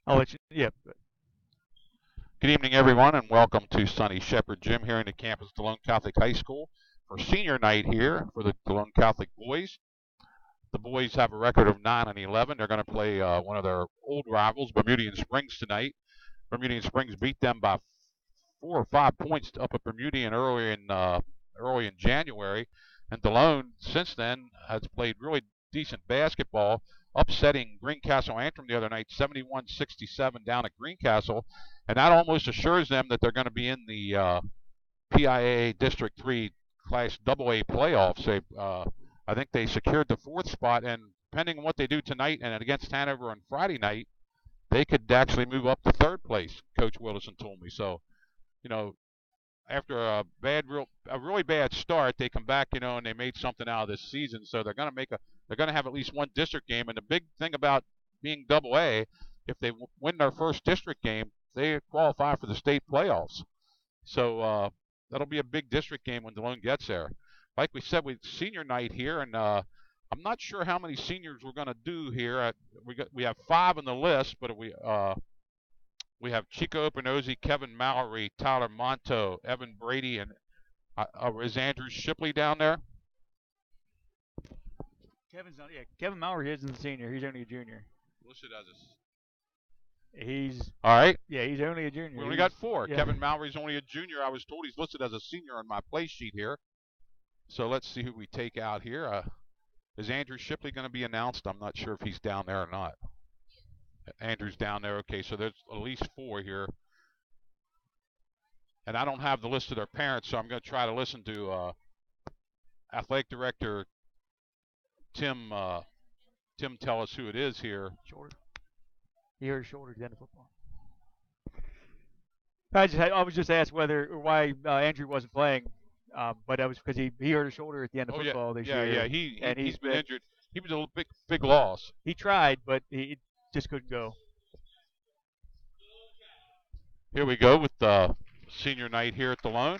I'll let you. Yeah. Good evening, everyone, and welcome to Sonny Shepherd Gym here in the campus of Delone Catholic High School for senior night here for the Delone Catholic boys. The boys have a record of 9-11. They're going to play one of their old rivals, Bermudian Springs, tonight. Bermudian Springs beat them by 4 or 5 points up at Bermudian early in January, and Delone since then has played really decent basketball, upsetting Greencastle Antrim the other night, 71-67 down at Greencastle, and that almost assures them that they're going to be in the PIAA District 3 Class AA playoffs. I think they secured the 4th spot, and depending on what they do tonight and against Hanover on Friday night, they could actually move up to 3rd place, Coach Willison told me. So, after a really bad start, they come back, and they made something out of this season. So they're going to have at least one district game. And the big thing about being AA, if they win their first district game, they qualify for the state playoffs. So that'll be a big district game when Delone gets there. Like we said, with senior night here, and I'm not sure how many seniors we're going to do here. We have 5 on the list, but we have Chico Openosi, Kevin Mallory, Tyler Monto, Evan Brady, and is Andrew Shipley down there? Kevin's not. Yeah, Kevin Mallory isn't a senior. He's only a junior. Listed as He's all right. Yeah, he's only a junior. We only got 4. Yeah. Kevin Mallory's only a junior. I was told he's listed as a senior on my play sheet here. So let's see who we take out here. Is Andrew Shipley going to be announced? I'm not sure if he's down there or not. Andrew's down there. Okay, so there's at least 4 here. And I don't have the list of their parents, so I'm going to try to listen to Athletic Director Tim tell us who it is here. Shorter. He hurt his shoulder at the end of football. I was just asked why Andrew wasn't playing, but that was because he hurt his shoulder at the end of football this year. Yeah, he's been injured. He was a big loss. He tried, but he just couldn't go. Here we go with the senior night here at Delone.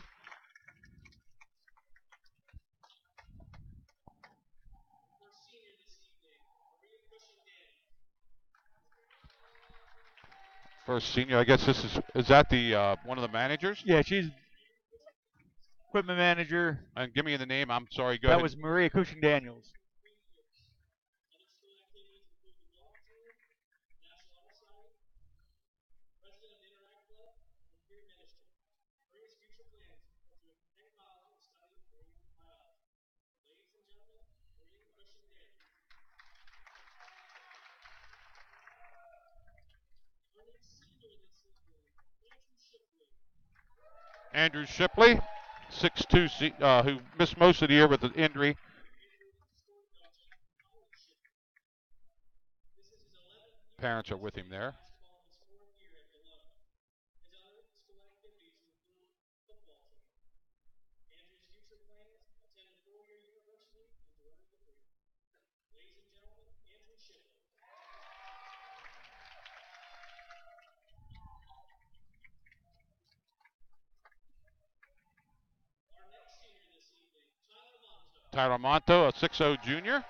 First senior, I guess this is that the one of the managers? Yeah, she's equipment manager. And give me the name. I'm sorry. Go that ahead. Was Maria Cushing Daniels. Andrew Shipley, 6'2", who missed most of the year with an injury. Parents are with him there. Tyler Monto, a 6'0" junior.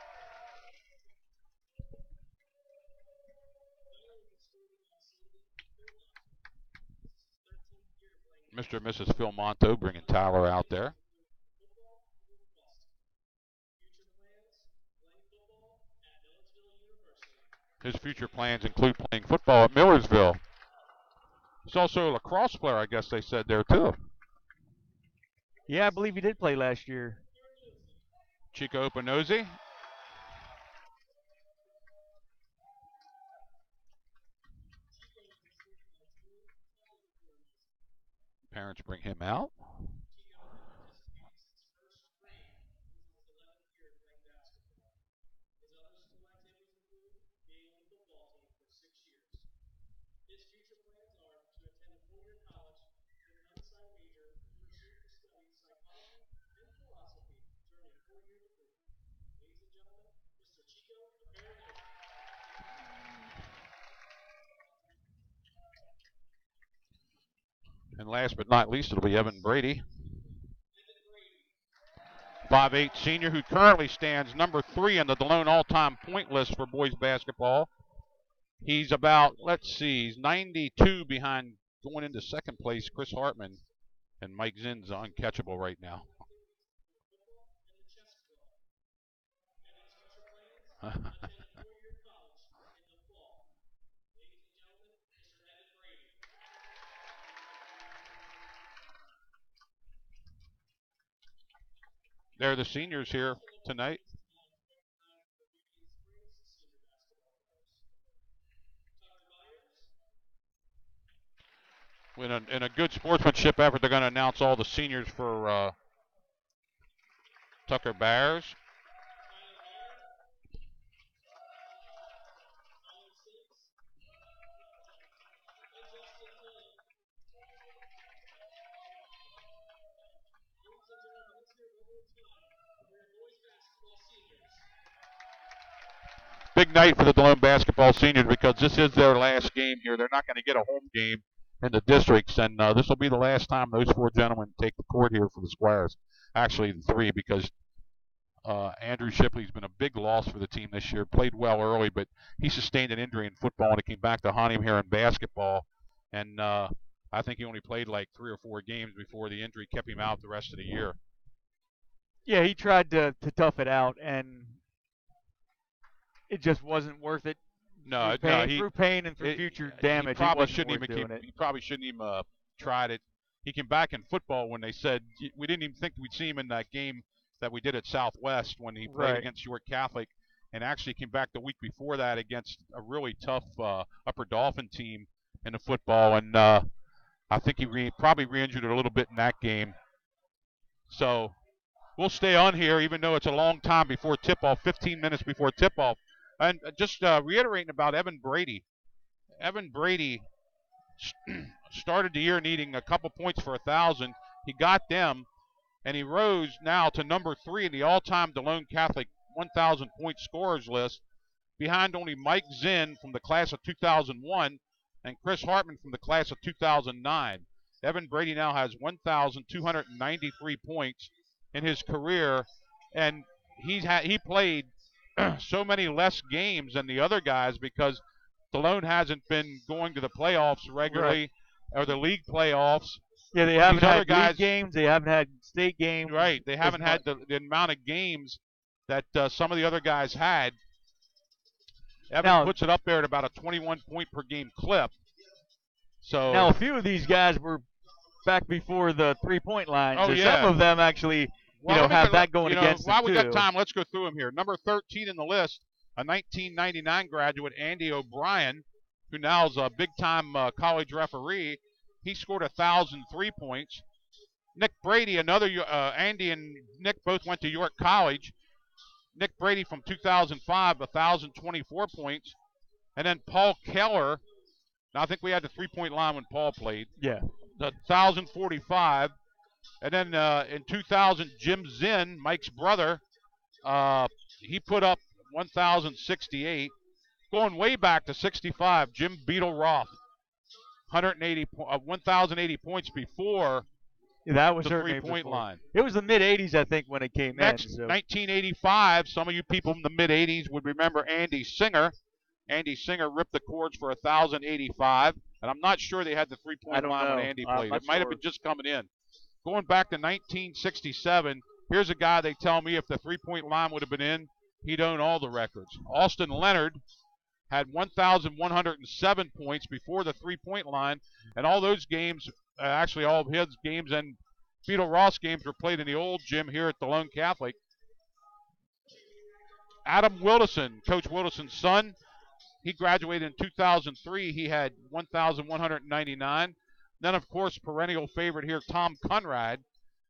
Mr. and Mrs. Phil Monto bringing Tyler out there. His future plans include playing football at Millersville. He's also a lacrosse player, I guess they said there too. Yeah, I believe he did play last year. Chico Openosi. Parents bring him out. And last but not least, it'll be Evan Brady. 5'8" senior who currently stands number 3 on the Delone all-time point list for boys basketball. He's about, let's see, he's 92 behind going into second place, Chris Hartman. And Mike Zinn's uncatchable right now. They're the seniors here tonight. In a good sportsmanship effort, they're going to announce all the seniors for Tucker Bears. Big night for the Delone basketball seniors because this is their last game here. They're not going to get a home game in the districts, and this will be the last time those four gentlemen take the court here for the Squires. Actually, the three, because Andrew Shipley's been a big loss for the team this year. Played well early, but he sustained an injury in football, and he came back to haunt him here in basketball. And I think he only played like 3 or 4 games before the injury kept him out the rest of the year. Yeah, he tried to tough it out, and it just wasn't worth it. No, through pain and through future damage. He probably shouldn't even tried it. He came back in football when they said we didn't even think we'd see him in that game that we did at Southwest when he played against York Catholic, and actually came back the week before that against a really tough Upper Dauphin team in the football, and I think he probably re-injured it a little bit in that game. So we'll stay on here, even though it's a long time before tip-off, 15 minutes before tip-off. And just reiterating about Evan Brady. Evan Brady started the year needing a couple points for 1,000. He got them, and he rose now to number 3 in the all-time Delone Catholic 1,000-point scorers list, behind only Mike Zinn from the class of 2001 and Chris Hartman from the class of 2009. Evan Brady now has 1,293 points in his career, and he played so many less games than the other guys because Delone hasn't been going to the playoffs regularly or the league playoffs. Yeah, they haven't had league games. They haven't had state games. Right. They haven't had the amount of games that some of the other guys had. Evan puts it up there at about a 21-point-per-game clip. So now a few of these guys were back before the three-point line. Oh, so yeah. Some of them actually have that going against them, while we too. got time, let's go through them here. Number 13 in the list, a 1999 graduate, Andy O'Brien, who now is a big-time college referee. He scored 1,003 points. Nick Brady, another Andy and Nick both went to York College. Nick Brady from 2005, 1,024 points. And then Paul Keller. Now, I think we had the three-point line when Paul played. Yeah. 1,045. And then in 2000, Jim Zinn, Mike's brother, he put up 1,068. Going way back to 65, Jim Beetle Roth, 1,080 points before that was the three-point line. It was the mid-'80s, I think, when it came Next, in. So. 1985, some of you people in the mid-'80s would remember Andy Singer. Andy Singer ripped the cords for 1,085, and I'm not sure they had the three-point line when Andy played. It might have been just coming in. Going back to 1967, here's a guy they tell me if the three-point line would have been in, he'd own all the records. Austin Leonard had 1,107 points before the three-point line, and all those games, actually all of his games and Beetle Ross games were played in the old gym here at Delone Catholic. Adam Wilderson, Coach Wilderson's son, he graduated in 2003. He had 1,199. Then, of course, perennial favorite here, Tom Conrad,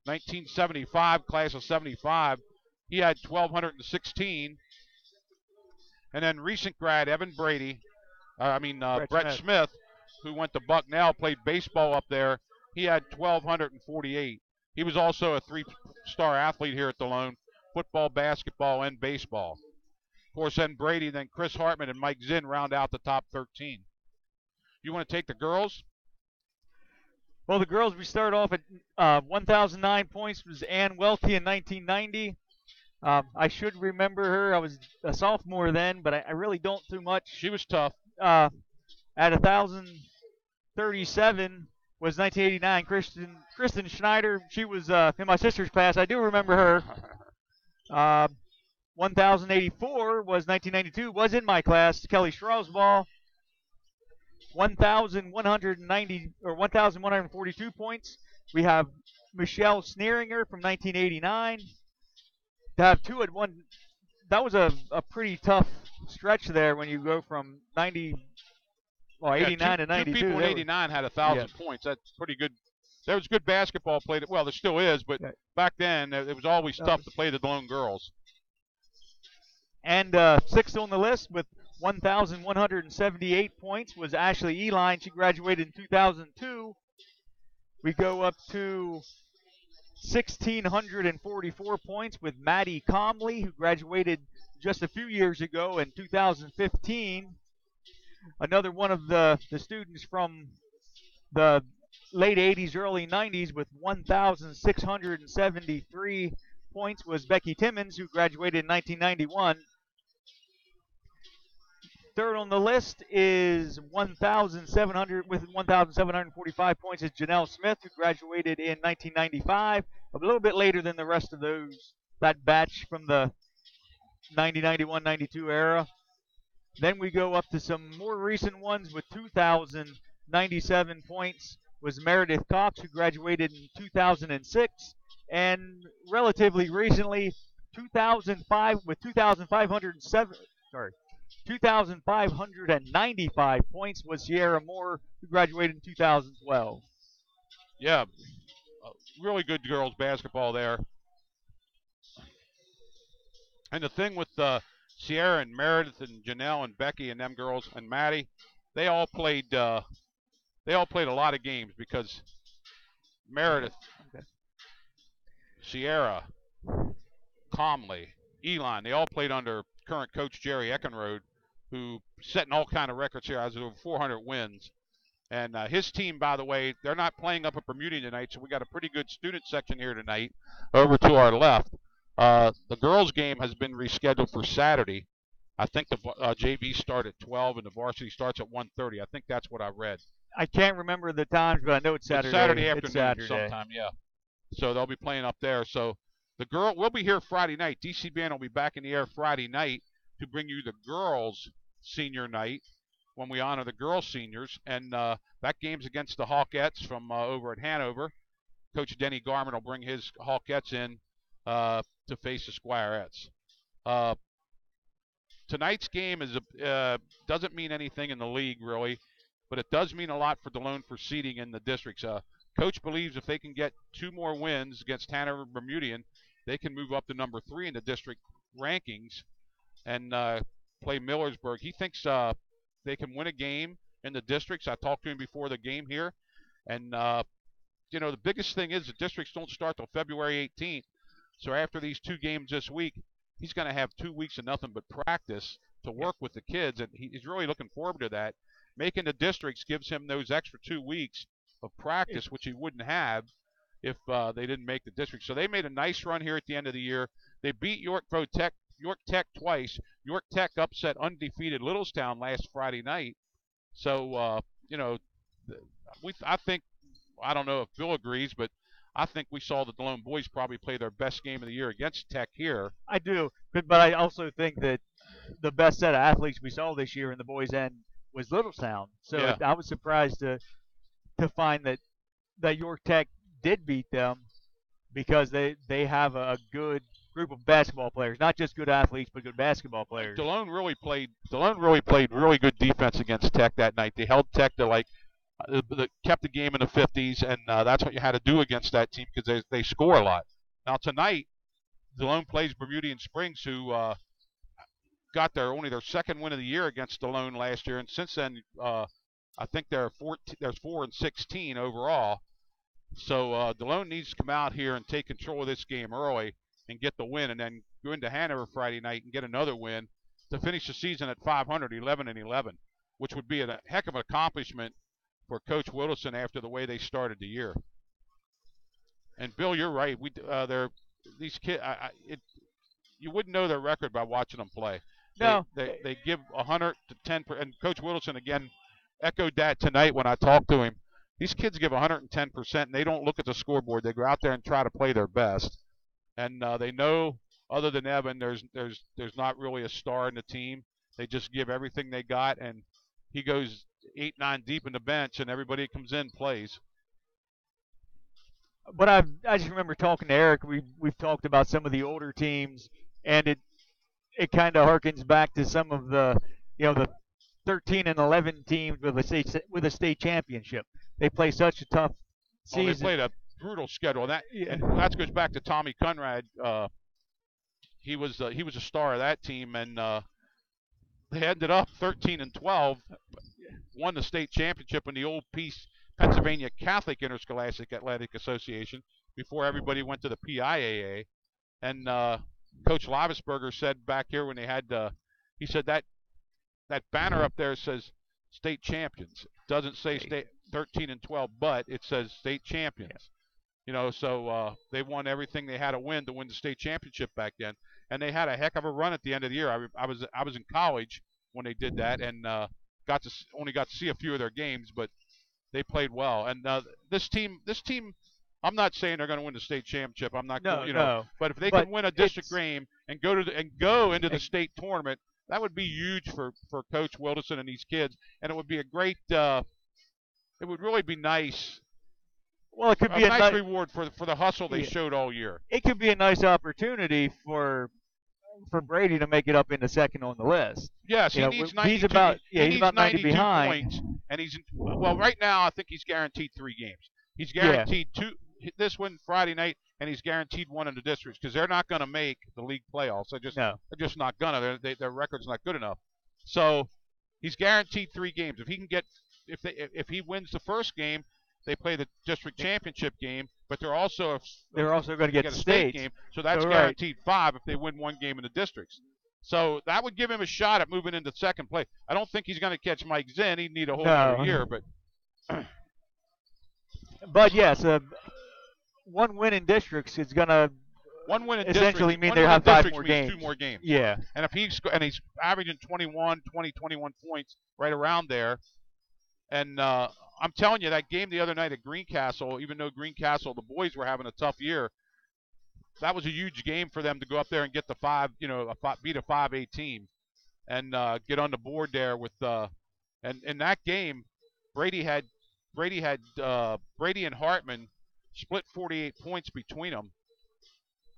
1975, class of 75. He had 1,216. And then recent grad, Evan Brady, Brett Smith, who went to Bucknell, played baseball up there. He had 1,248. He was also a three-star athlete here at Delone, football, basketball, and baseball. Of course, then Brady, then Chris Hartman, and Mike Zinn round out the top 13. You want to take the girls? Well, the girls, we start off at 1,009 points. Was Ann Welty in 1990. I should remember her. I was a sophomore then, but I really don't too much. She was tough. at 1,037 was 1989. Kristen Schneider. She was in my sister's class. I do remember her. 1,084 was 1992. Was in my class. Kelly Strasball. 1,190 or 1,142 points. We have Michelle Sneeringer from 1989. To have two at one, that was a pretty tough stretch there when you go from 89 to 92. Two people in 89 had 1,000 points. That's pretty good. There was good basketball played. Well, there still is, but back then it was always tough to play the Delone girls. And sixth on the list with 1,178 points was Ashley Eline. She graduated in 2002. We go up to 1,644 points with Maddie Comley, who graduated just a few years ago in 2015. Another one of the students from the late 80s, early 90s with 1,673 points was Becky Timmons, who graduated in 1991. Third on the list is 1,745 points is Janelle Smith, who graduated in 1995, a little bit later than the rest of that batch from the 90, 91, 92 era. Then we go up to some more recent ones with 2,097 points was Meredith Cox, who graduated in 2006, and relatively recently, 2,595 points was Sierra Moore, who graduated in 2012. Yeah, really good girls basketball there. And the thing with Sierra and Meredith and Janelle and Becky and them girls and Maddie, they all played a lot of games because Meredith, Sierra, Comley, Elon, they all played under current coach Jerry Eckenrode, who setting all kind of records here. Has over 400 wins. And his team, by the way, they're not playing up at Bermudian tonight, so we got a pretty good student section here tonight over to our left. The girls' game has been rescheduled for Saturday. I think the JV start at 12 and the varsity starts at 1:30. I think that's what I read. I can't remember the times, but I know it's Saturday. It's Saturday afternoon it's Saturday. sometime, yeah. So they'll be playing up there. So we'll be here Friday night. DCBN will be back in the air Friday night to bring you the girls' senior night when we honor the girls' seniors. And that game's against the Hawkettes from over at Hanover. Coach Denny Garman will bring his Hawkettes in to face the Squirettes. Tonight's game doesn't mean anything in the league, really, but it does mean a lot for Delone for seeding in the districts. Coach believes if they can get 2 more wins against Hanover Bermudian, they can move up to number 3 in the district rankings and play Millersburg. He thinks they can win a game in the districts. I talked to him before the game here, and the biggest thing is the districts don't start till February 18th. So after these 2 games this week, he's going to have 2 weeks of nothing but practice to work with the kids, and he's really looking forward to that. Making the districts gives him those extra 2 weeks of practice, which he wouldn't have if they didn't make the district. So they made a nice run here at the end of the year. They beat York Tech twice. York Tech upset undefeated Littlestown last Friday night. So, I think, I don't know if Bill agrees, but I think we saw the Delone boys probably play their best game of the year against Tech here. I do, but I also think that the best set of athletes we saw this year in the boys' end was Littlestown. So Yeah. I was surprised to find that York Tech did beat them because they have a good group of basketball players, not just good athletes, but good basketball players. Delone really played really good defense against Tech that night. They held Tech to kept the game in the 50s, and that's what you had to do against that team because they score a lot. Now tonight, Delone plays Bermudian Springs, who got only their second win of the year against Delone last year, and since then, I think they're 4-16 overall. So Delone needs to come out here and take control of this game early and get the win, and then go into Hanover Friday night and get another win to finish the season at 500, 11-11, which would be a heck of an accomplishment for Coach Wilson after the way they started the year. And Bill, you're right. These kids, you wouldn't know their record by watching them play. No. They give 100 to 10, and Coach Wilson again echoed that tonight when I talked to him. These kids give 110%, and they don't look at the scoreboard. They go out there and try to play their best, and they know other than Evan, there's not really a star in the team. They just give everything they got, and he goes 8, 9 deep in the bench, and everybody that comes in plays. But I just remember talking to Eric. We've talked about some of the older teams, and it kind of harkens back to some of the the 13 and 11 teams with a state championship. They play such a tough season. They played a brutal schedule. And that goes back to Tommy Conrad. He was a star of that team, and they ended up 13 and 12, won the state championship in the old Pennsylvania Catholic Interscholastic Athletic Association before everybody went to the YAIAA. And Coach Lavesberger said back here when they had, he said that banner up there says state champions. It doesn't say state 13 and 12, but it says state champions. So they won everything they had to win the state championship back then. And they had a heck of a run at the end of the year. I was in college when they did that, and only got to see a few of their games, but they played well. And this team, I'm not saying they're going to win the state championship. I'm not, no. But if they can win a district game and go into the state tournament, that would be huge for Coach Wilson and these kids. And it would be a great. It would really be nice. Well, it could be a nice reward for the hustle they showed all year. It could be a nice opportunity for Brady to make it up into second on the list. Yes, he needs 92. He's about 92 behind. Points, and right now I think he's guaranteed 3 games. He's guaranteed 2 this one Friday night, and he's guaranteed 1 in the districts because they're not going to make the league playoffs. They're just not gonna. Their record's not good enough. So he's guaranteed 3 games. If he can get if he wins the first game, they play the district championship game, but they're also going to get a state game, so that's guaranteed 5 if they win 1 game in the districts. So that would give him a shot at moving into second place. I don't think he's going to catch Mike Zinn. He'd need a whole other year, but yes, 1 win in districts is going to essentially mean they have 5 more games. 2 more games. Yeah, and if he's averaging 21 points right around there, and I'm telling you, that game the other night at Greencastle, even though Greencastle, the boys were having a tough year, that was a huge game for them to go up there and get the 5, beat a 5A team and get on the board there with and in that game, Brady and Hartman split 48 points between them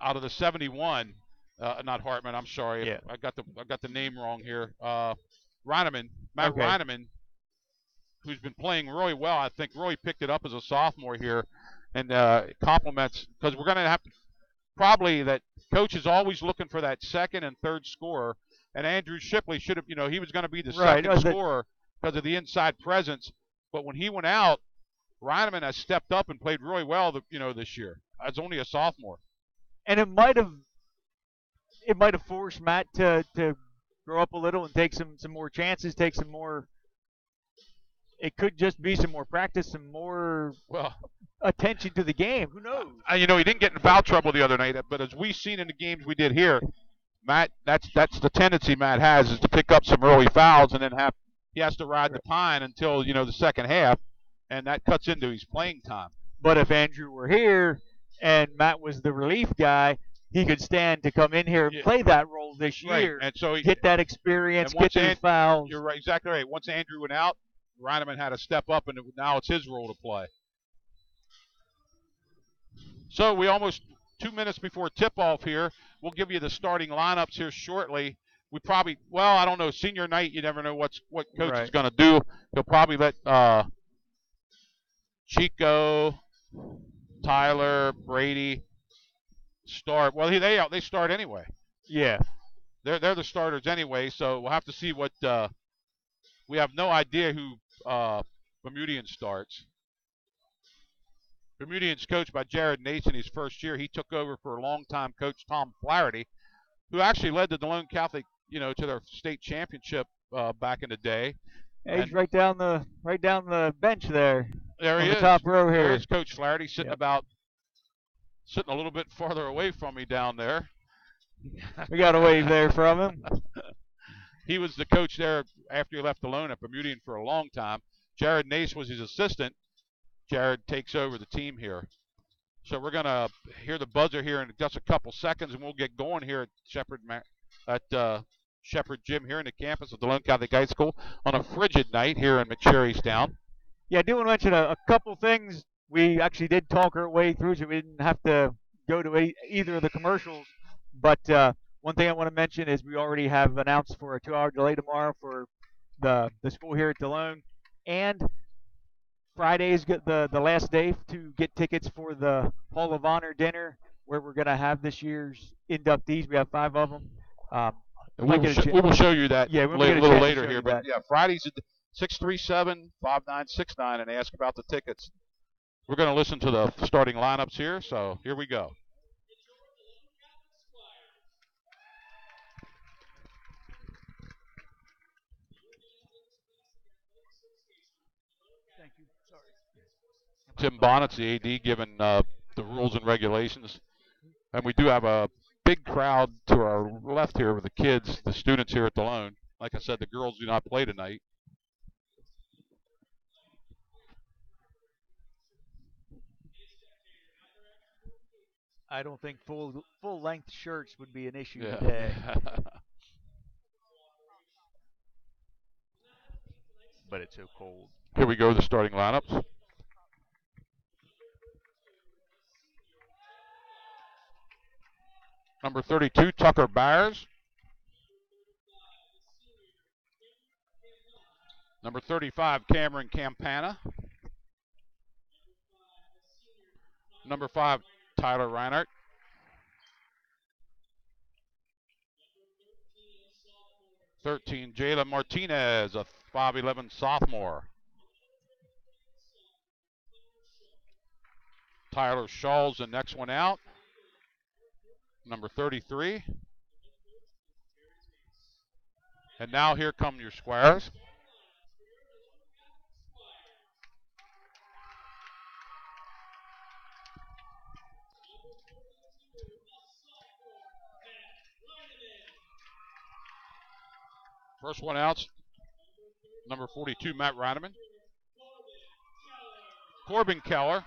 out of the 71. Not Hartman, I'm sorry. Yeah. I got the name wrong here. Reineman, Matt Reineman, who's been playing really well. I think really picked it up as a sophomore here, and compliments, because we're going to have to probably, that coach is always looking for that second and third scorer, and Andrew Shipley should have, he was going to be the second scorer because of the inside presence, but when he went out, Reineman has stepped up and played really well, this year as only a sophomore. And it might have forced Matt to grow up a little and take some more chances, take some more. It could just be some more practice, some more attention to the game. Who knows? He didn't get in foul trouble the other night, but as we've seen in the games we did here, Matt, that's the tendency Matt has, is to pick up some early fouls and then he has to ride the pine until the second half, and that cuts into his playing time. But if Andrew were here and Matt was the relief guy, he could stand to come in here and play that role this year, and so get that experience, get those fouls. You're right, exactly right. Once Andrew went out, Reineman had to step up, and now it's his role to play. So we almost 2 minutes before tip-off here. We'll give you the starting lineups here shortly. We probably, I don't know, senior night, you never know what coach is going to do. He'll probably let Chico, Tyler, Brady start. Well, they start anyway. Yeah. They're the starters anyway, so we'll have to see what we have no idea who Bermudian starts. Bermudian's coached by Jared Nason his first year. He took over for longtime coach Tom Flaherty, who actually led the Delone Catholic, to their state championship back in the day. Yeah, he's right down the bench there. There he is. The top row here. There's Coach Flaherty sitting a little bit farther away from me down there. We got a wave there from him. he was the coach there after he left Delone at Bermudian for a long time. Jared Nace was his assistant. Jared takes over the team here. So we're going to hear the buzzer here in just a couple seconds, and we'll get going here at Shepherd Gym here in the campus of Delone Catholic High School on a frigid night here in McSherrystown. Yeah, I do want to mention a couple things. We actually did talk our way through, so we didn't have to go to either of the commercials. But one thing I want to mention is we already have announced for a 2-hour delay tomorrow for the school here at Delone. And Friday is the last day to get tickets for the Hall of Honor dinner, where we're going to have this year's inductees. We have 5 of them. We will show you that a little later here. But yeah, Friday's at 637-5969 and ask about the tickets. We're going to listen to the starting lineups here, so here we go. Thank you. Sorry. Tim Bonnet's the AD giving the rules and regulations. And we do have a big crowd to our left here with the kids, the students here at Delone. Like I said, the girls do not play tonight. I don't think full-length shirts would be an issue today. But it's so cold. Here we go, the starting lineups. Number 32, Tucker Byers. Number 35, Cameron Campana. Number 5, Tyler Reinhardt. Number 13, Jayla Martinez, a 5'11" sophomore. Tyler Shaw's the next one out. Number 33. And now here come your squares. First one out, number 42, Matt Reineman. Corbin Keller.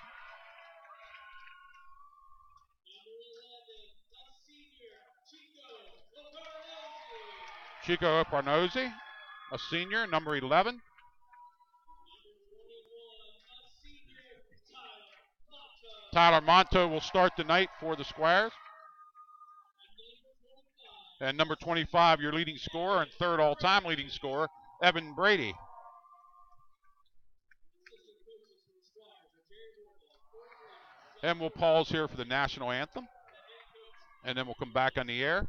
Chico Parnozzi, a senior, number 11. Tyler Monto will start the night for the Squires. And number 25, your leading scorer and third all-time leading scorer, Evan Brady. And we'll pause here for the national anthem. And then we'll come back on the air.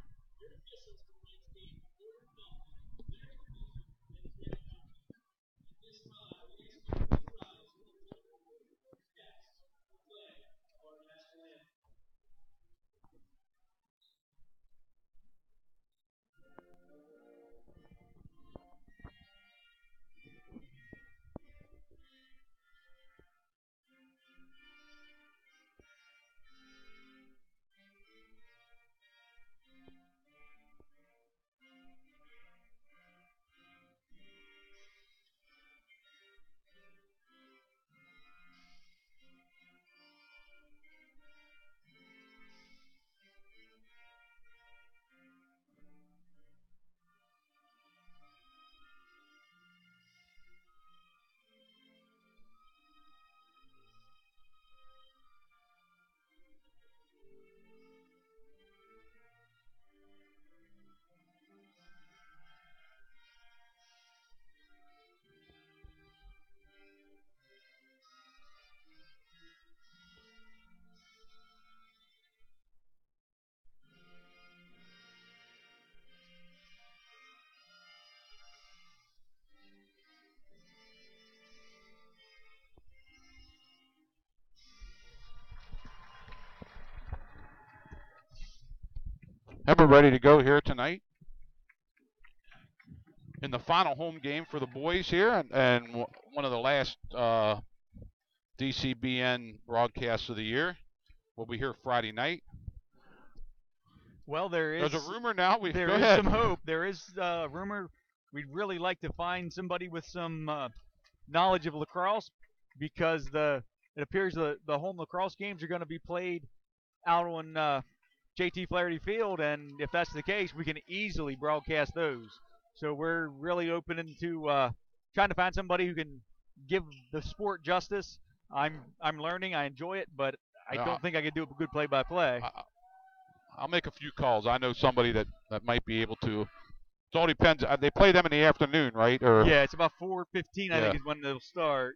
And we're ready to go here tonight in the final home game for the boys here, and one of the last DCBN broadcasts of the year. We'll be here Friday night. Well, there's a rumor now. There is some hope. There is a rumor we'd really like to find somebody with some knowledge of lacrosse because it appears the home lacrosse games are going to be played out on JT Flaherty Field, and if that's the case, we can easily broadcast those. So we're really open to trying to find somebody who can give the sport justice. I'm learning. I enjoy it, but I don't think I can do a good play-by-play. I'll make a few calls. I know somebody that might be able to. It all depends. They play them in the afternoon, right? Or yeah, it's about 4:15, I think, is when they'll start.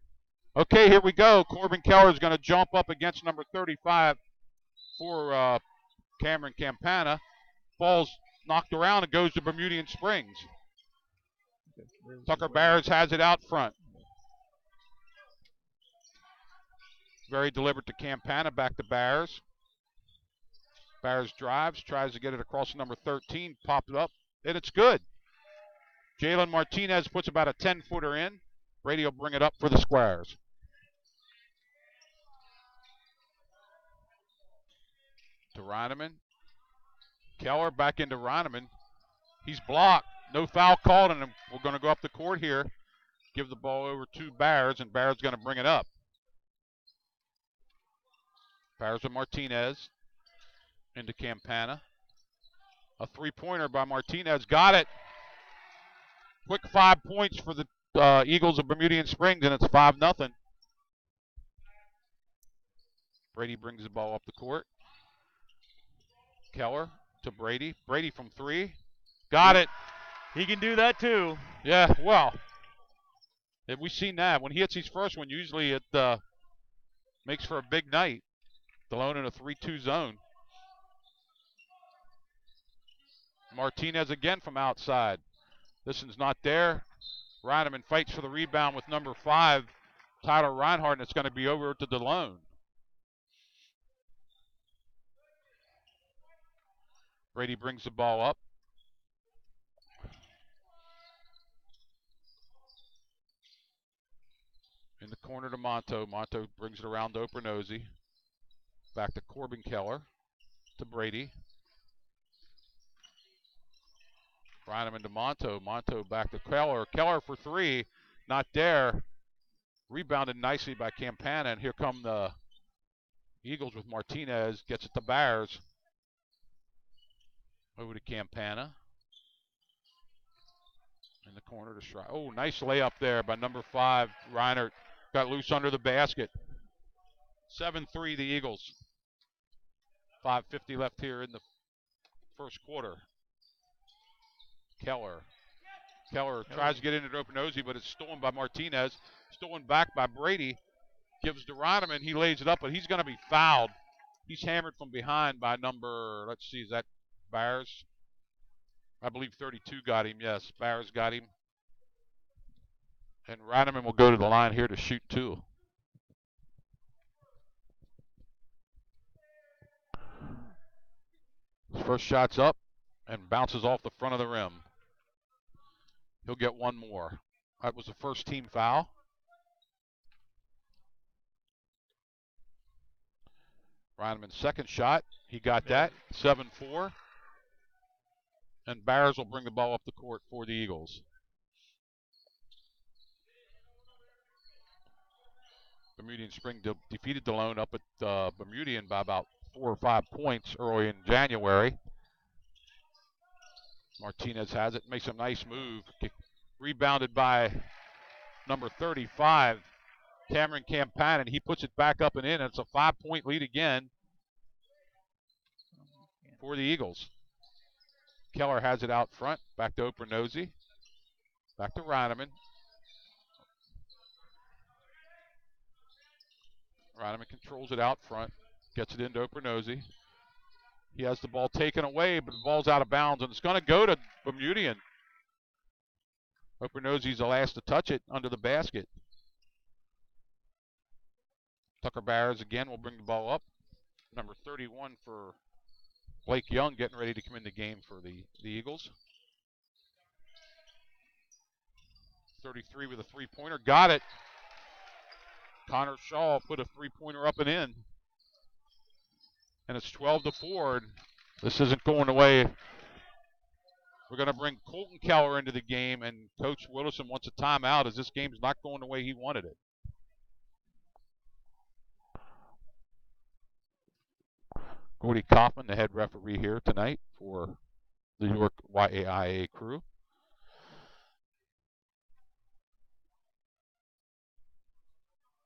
Okay, here we go. Corbin Keller is going to jump up against number 35 for Cameron Campana. Ball's knocked around and goes to Bermudian Springs. Tucker Barrett has it out front. Very deliberate to Campana, back to Bears. Bears drives, tries to get it across number 13, popped it up, and it's good. Jalen Martinez puts about a 10-footer in. Brady will bring it up for the Squires. To Reineman. Keller back into Reineman. He's blocked. No foul called, and we're going to go up the court here. Give the ball over to Bears, and Bears going to bring it up. Bears with Martinez into Campana. A three-pointer by Martinez. Got it. Quick 5 points for the Eagles of Bermudian Springs, and it's 5-0. Brady brings the ball up the court. Keller to Brady. Brady from three. Got it. He can do that too. Yeah, well, we've seen that. When he hits his first one, usually it makes for a big night. Delone in a 3-2 zone. Martinez again from outside. This one's not there. Reineman fights for the rebound with number 5, Tyler Reinhardt, and it's going to be over to Delone. Brady brings the ball up. In the corner to Monto. Monto brings it around to Opernosi. Back to Corbin Keller. To Brady. Reineman to Monto. Monto back to Keller. Keller for three. Not there. Rebounded nicely by Campana. And here come the Eagles with Martinez. Gets it to Bears. Over to Campana. In the corner to Schreier. Oh, nice layup there by number 5, Reinhardt. Got loose under the basket. 7-3 the Eagles. 5:50 left here in the first quarter. Keller. Keller tries to get into Opernosi, but it's stolen by Martinez. Stolen back by Brady. Gives to Reineman. He lays it up, but he's going to be fouled. He's hammered from behind by number, let's see, is that Bears? I believe 32 got him, yes. Bears got him. And Reineman will go to the line here to shoot two. His first shot's up and bounces off the front of the rim. He'll get one more. That was the first team foul. Reineman's second shot. He got that. 7-4. And Bears will bring the ball up the court for the Eagles. Bermudian Spring defeated Delone up at Bermudian by about 4 or 5 points early in January. Martinez has it, makes a nice move. Rebounded by number 35, Cameron Campana, and he puts it back up and in. It's a 5-point lead again for the Eagles. Keller has it out front, back to Opernosi, back to Reineman. Reineman controls it out front, gets it into Opernosi. He has the ball taken away, but the ball's out of bounds, and it's going to go to Bermudian. Opernosi's the last to touch it under the basket. Tucker Barrett again will bring the ball up. Number 31 for Blake Young getting ready to come in the game for the Eagles. 33 with a three-pointer. Got it. Connor Shaw put a three-pointer up and in. And it's 12-4. This isn't going away We're going to bring Colton Keller into the game, and Coach Wilson wants a timeout as this game's not going the way he wanted it. Gordy Kaufman, the head referee here tonight for the York YAIA crew.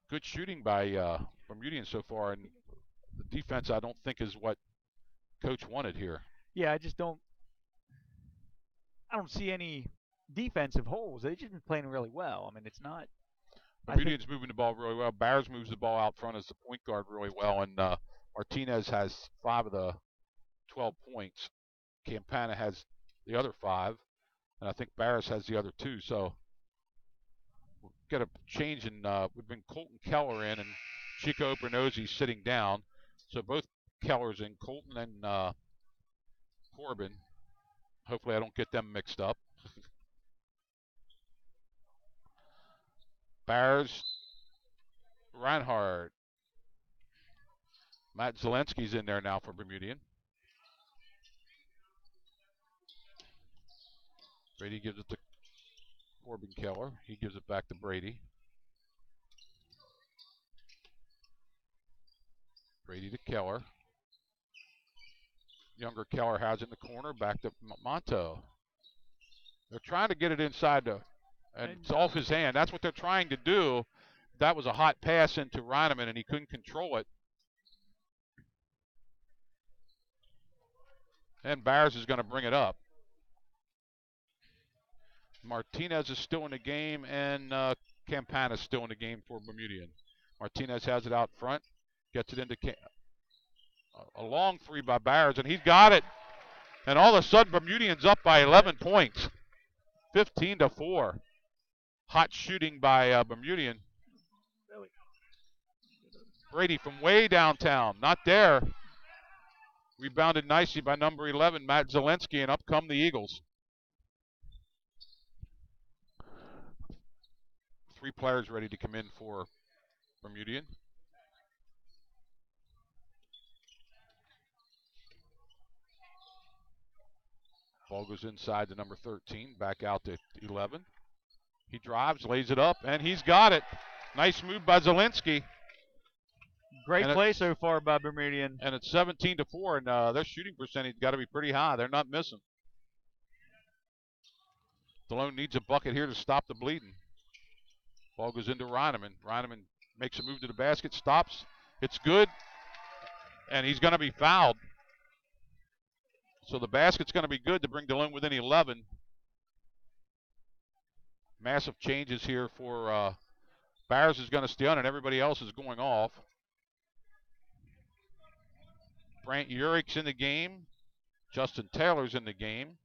Good shooting by Bermudian so far, and the defense I don't think is what Coach wanted here. Yeah, I don't see any defensive holes. They've just been playing really well. I mean, it's not. Bermudian's moving the ball really well. Barrs moves the ball out front as the point guard really well, and Martinez has 5 of the 12 points. Campana has the other 5, and I think Barris has the other 2. So we'll get a change in. We've been Colton Keller in, and Chico Bernozzi sitting down. So both Kellers in, Colton and Corbin. Hopefully I don't get them mixed up. Barrs, Reinhardt. Matt Zelensky's in there now for Bermudian. Brady gives it to Corbin Keller. He gives it back to Brady. Brady to Keller. Younger Keller has it in the corner. Back to Monto. They're trying to get it inside and it's off his hand. That's what they're trying to do. That was a hot pass into Reineman, and he couldn't control it. And Barrs is going to bring it up. Martinez is still in the game, and Campana is still in the game for Bermudian. Martinez has it out front, gets it into a long 3 by Barrs, and he's got it. And all of a sudden, Bermudian's up by 11 points, 15-4. Hot shooting by Bermudian. Brady from way downtown, not there. Rebounded nicely by number 11, Matt Zelensky, and up come the Eagles. 3 players ready to come in for Bermudian. Ball goes inside to number 13, back out to 11. He drives, lays it up, and he's got it. Nice move by Zelensky. Great play so far by Bermudian. And it's 17-4, and their shooting percentage got to be pretty high. They're not missing. Delone needs a bucket here to stop the bleeding. Ball goes into Reineman. Reineman makes a move to the basket, stops. It's good, and he's going to be fouled. So the basket's going to be good to bring Delone within 11. Massive changes here for Barrs is going to stay on, and everybody else is going off. Brant Urich's in the game. Justin Taylor's in the game.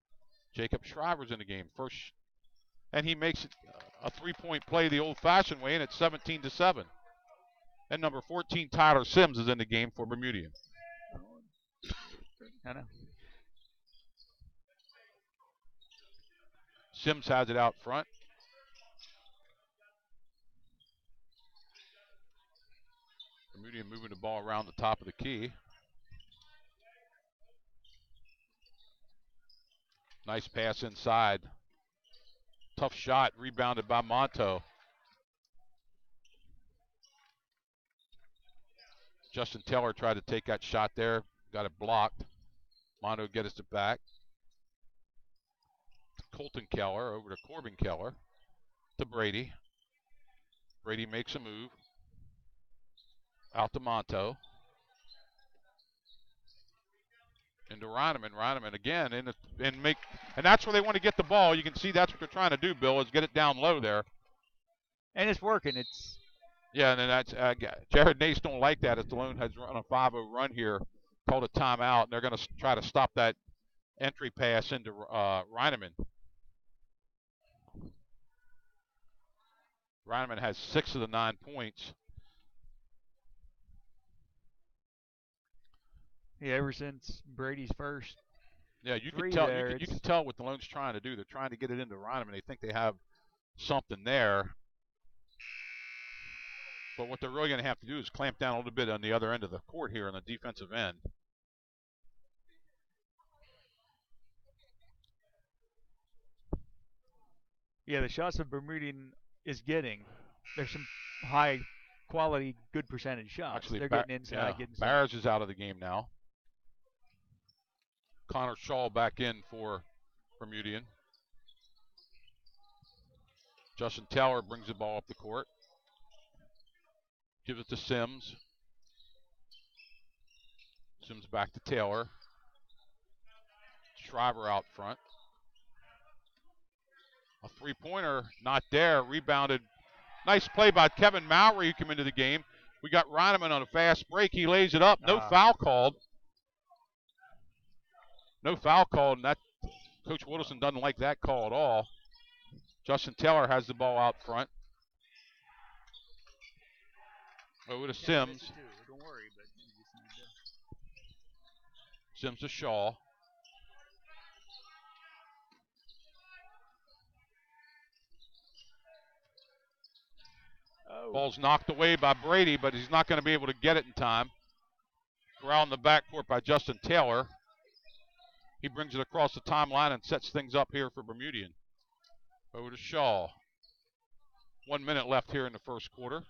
Jacob Shriver's in the game. First, and he makes it a 3-point play the old-fashioned way, and it's 17-7. And number 14, Tyler Sims, is in the game for Bermudian. Sims has it out front. Bermudian moving the ball around the top of the key. Nice pass inside. Tough shot, rebounded by Monto. Justin Taylor tried to take that shot there, got it blocked. Monto gets it back. Colton Keller over to Corbin Keller to Brady. Brady makes a move. Out to Monto. Into Reineman. Reineman again, and that's where they want to get the ball. You can see that's what they're trying to do, Bill, is get it down low there. And it's working. Yeah, and then that's Jared Nace don't like that as Delone has run a 5-0 run here, called a timeout, and they're going to try to stop that entry pass into Reineman. Reineman has 6 of the 9 points. Yeah, ever since Brady's first. Yeah, you can tell. You can tell what Delone's trying to do. They're trying to get it into Reineman. They think they have something there. But what they're really going to have to do is clamp down a little bit on the other end of the court here on the defensive end. Yeah, the shots that Bermudian is getting, there's some high quality, good percentage shots. Actually, they're getting inside, getting some. Barrs is out of the game now. Connor Shaw back in for Bermudian. Justin Taylor brings the ball up the court. Gives it to Sims. Sims back to Taylor. Shriver out front. A three-pointer, not there. Rebounded. Nice play by Kevin Mowry, who came into the game. We got Reineman on a fast break. He lays it up. No foul called. No foul called, and that Coach Wilson doesn't like that call at all. Justin Taylor has the ball out front. Over to Sims. Don't worry, but Sims to Shaw. Ball's knocked away by Brady, but he's not going to be able to get it in time. Around the backcourt by Justin Taylor. He brings it across the timeline and sets things up here for Bermudian. Over to Shaw. 1 minute left here in the first quarter.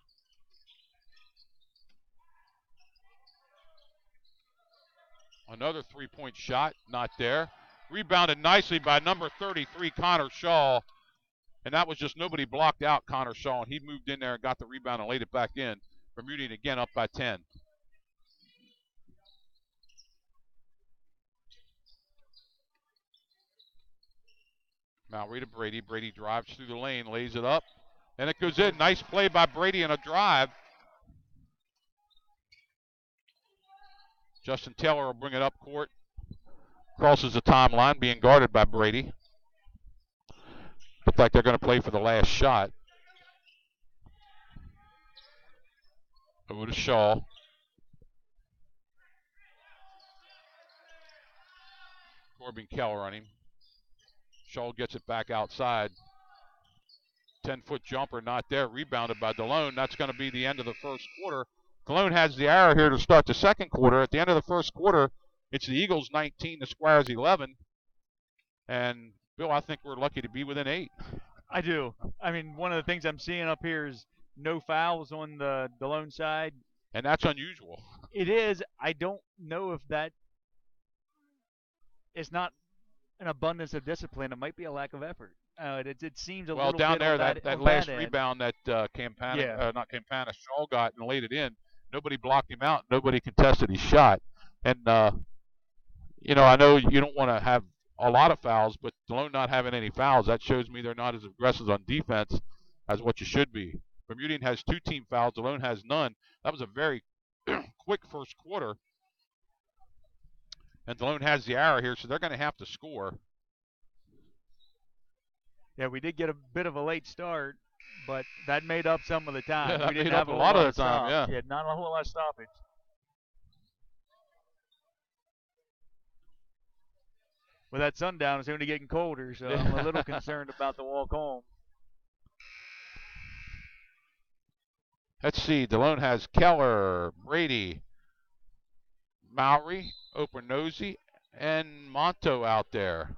Another three-point shot, not there. Rebounded nicely by number 33, Connor Shaw. And that was just nobody blocked out Connor Shaw, and he moved in there and got the rebound and laid it back in. Bermudian again up by 10. Mowry to Brady. Brady drives through the lane, lays it up, and it goes in. Nice play by Brady on a drive. Justin Taylor will bring it up court. Crosses the timeline, being guarded by Brady. Looks like they're going to play for the last shot. Over to Shaw. Corbin Keller on him. Shaw gets it back outside. 10-foot jumper not there. Rebounded by Delone. That's going to be the end of the first quarter. Delone has the arrow here to start the second quarter. At the end of the first quarter, it's the Eagles 19, the Squires 11. And, Bill, I think we're lucky to be within 8. I do. I mean, one of the things I'm seeing up here is no fouls on the Delone side. And that's unusual. It is. I don't know if that is not an abundance of discipline. It might be a lack of effort. It seems a little bit down there, on that last end. rebound that Shaw got and laid it in, nobody blocked him out. Nobody contested his shot. And, I know you don't want to have a lot of fouls, but Delone not having any fouls, that shows me they're not as aggressive on defense as what you should be. Bermudian has 2 team fouls. Delone has none. That was a very quick first quarter. And Delone has the arrow here, so they're going to have to score. Yeah, we did get a bit of a late start, but that made up some of the time. Yeah, we didn't made have up a lot of the time, yeah. Not a whole lot of stoppage. With that sundown, it's only getting colder, so I'm a little concerned about the walk home. Let's see. Delone has Keller, Brady, Mowry, Opernosy, and Monto out there.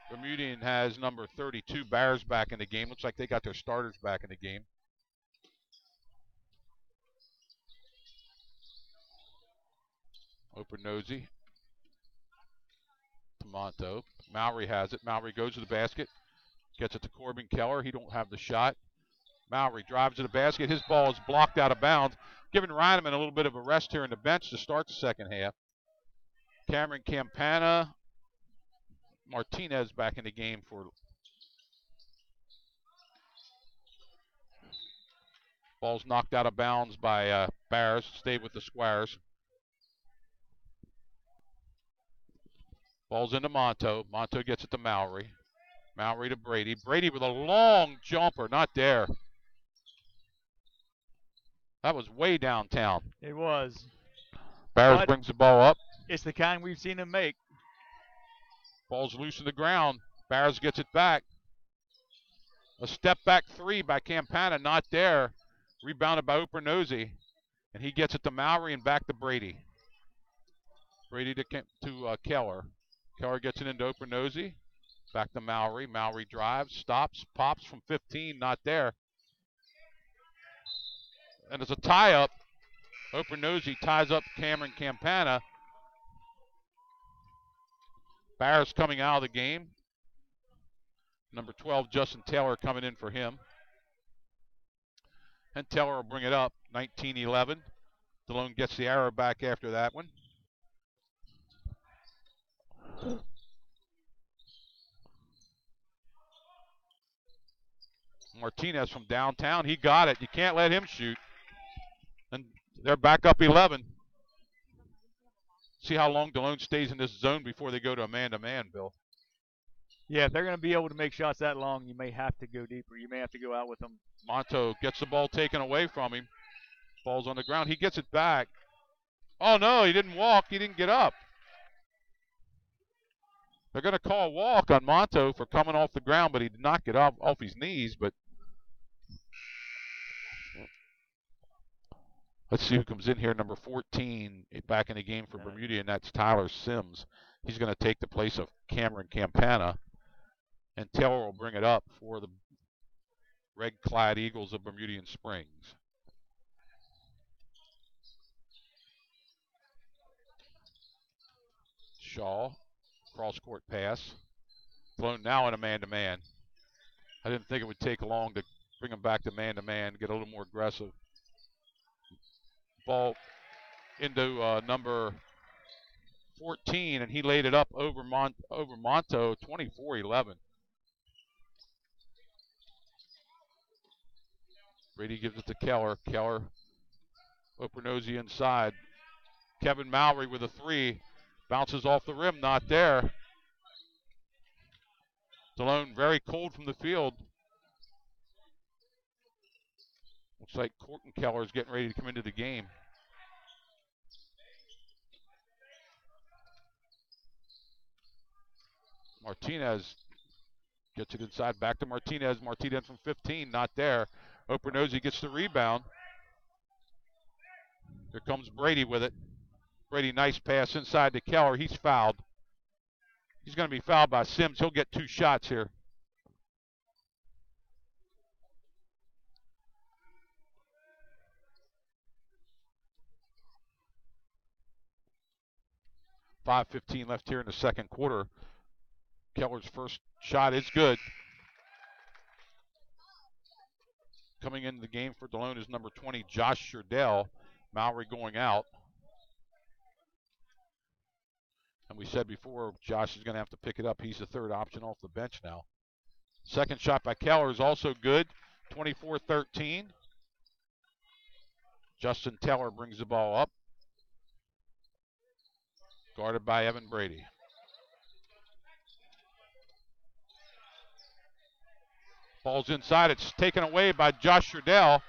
Bermudian has number 32, Bears, back in the game. Looks like they got their starters back in the game. Opernosy to Monto. Mowry has it. Mowry goes to the basket. Gets it to Corbin Keller. He don't have the shot. Mowry drives to the basket. His ball is blocked out of bounds, giving Reineman a little bit of a rest here in the bench to start the second half. Cameron Campana, Martinez back in the game for ball's knocked out of bounds by Bears. Stayed with the Squires. Ball's into Monto. Monto gets it to Mowry. Mowry to Brady. Brady with a long jumper. Not there. That was way downtown. It was. Bears brings the ball up. It's the kind we've seen him make. Ball's loose in the ground. Bears gets it back. A step back 3 by Campana. Not there. Rebounded by Opernosy. And he gets it to Mowry and back to Brady. Brady to Keller. Keller gets it into Opernosy. Back to Mowry. Mowry drives, stops, pops from 15, not there. And it's a tie-up. Opernosy ties up Cameron Campana. Barris coming out of the game. Number 12, Justin Taylor, coming in for him. And Taylor will bring it up, 19-11. Delone gets the arrow back after that one. Martinez from downtown, he got it. You can't let him shoot. And they're back up 11. See how long Delone stays in this zone before they go to a man-to-man, Bill. Yeah, if they're going to be able to make shots that long, you may have to go deeper. You may have to go out with them. Monto gets the ball taken away from him. Ball's on the ground. He gets it back. Oh, no, he didn't walk. He didn't get up. They're going to call a walk on Monto for coming off the ground, but he did not get off his knees. But let's see who comes in here. Number 14 back in the game for Bermudian. That's Tyler Sims. He's going to take the place of Cameron Campana. And Taylor will bring it up for the red-clad Eagles of Bermudian Springs. Shaw, cross-court pass. Delone now in a man-to-man. I didn't think it would take long to bring him back to man-to-man, get a little more aggressive. Ball into number 14, and he laid it up over Monto, 24-11. Brady gives it to Keller. Keller, Opernosy inside. Kevin Mowry with a three. Bounces off the rim, not there. Delone very cold from the field. Looks like Corton Keller is getting ready to come into the game. Martinez gets it inside, back to Martinez. Martinez from 15, not there. Opernosy gets the rebound. Here comes Brady with it. Brady, nice pass inside to Keller. He's fouled. He's going to be fouled by Sims. He'll get 2 shots here. .5:15 left here in the second quarter. Keller's first shot is good. Coming into the game for Delone is number 20, Josh Sherdell. Mowry going out. And we said before, Josh is going to have to pick it up. He's the third option off the bench now. Second shot by Keller is also good, 24-13. Justin Taylor brings the ball up. Guarded by Evan Brady. Ball's inside. It's taken away by Josh Sherdell.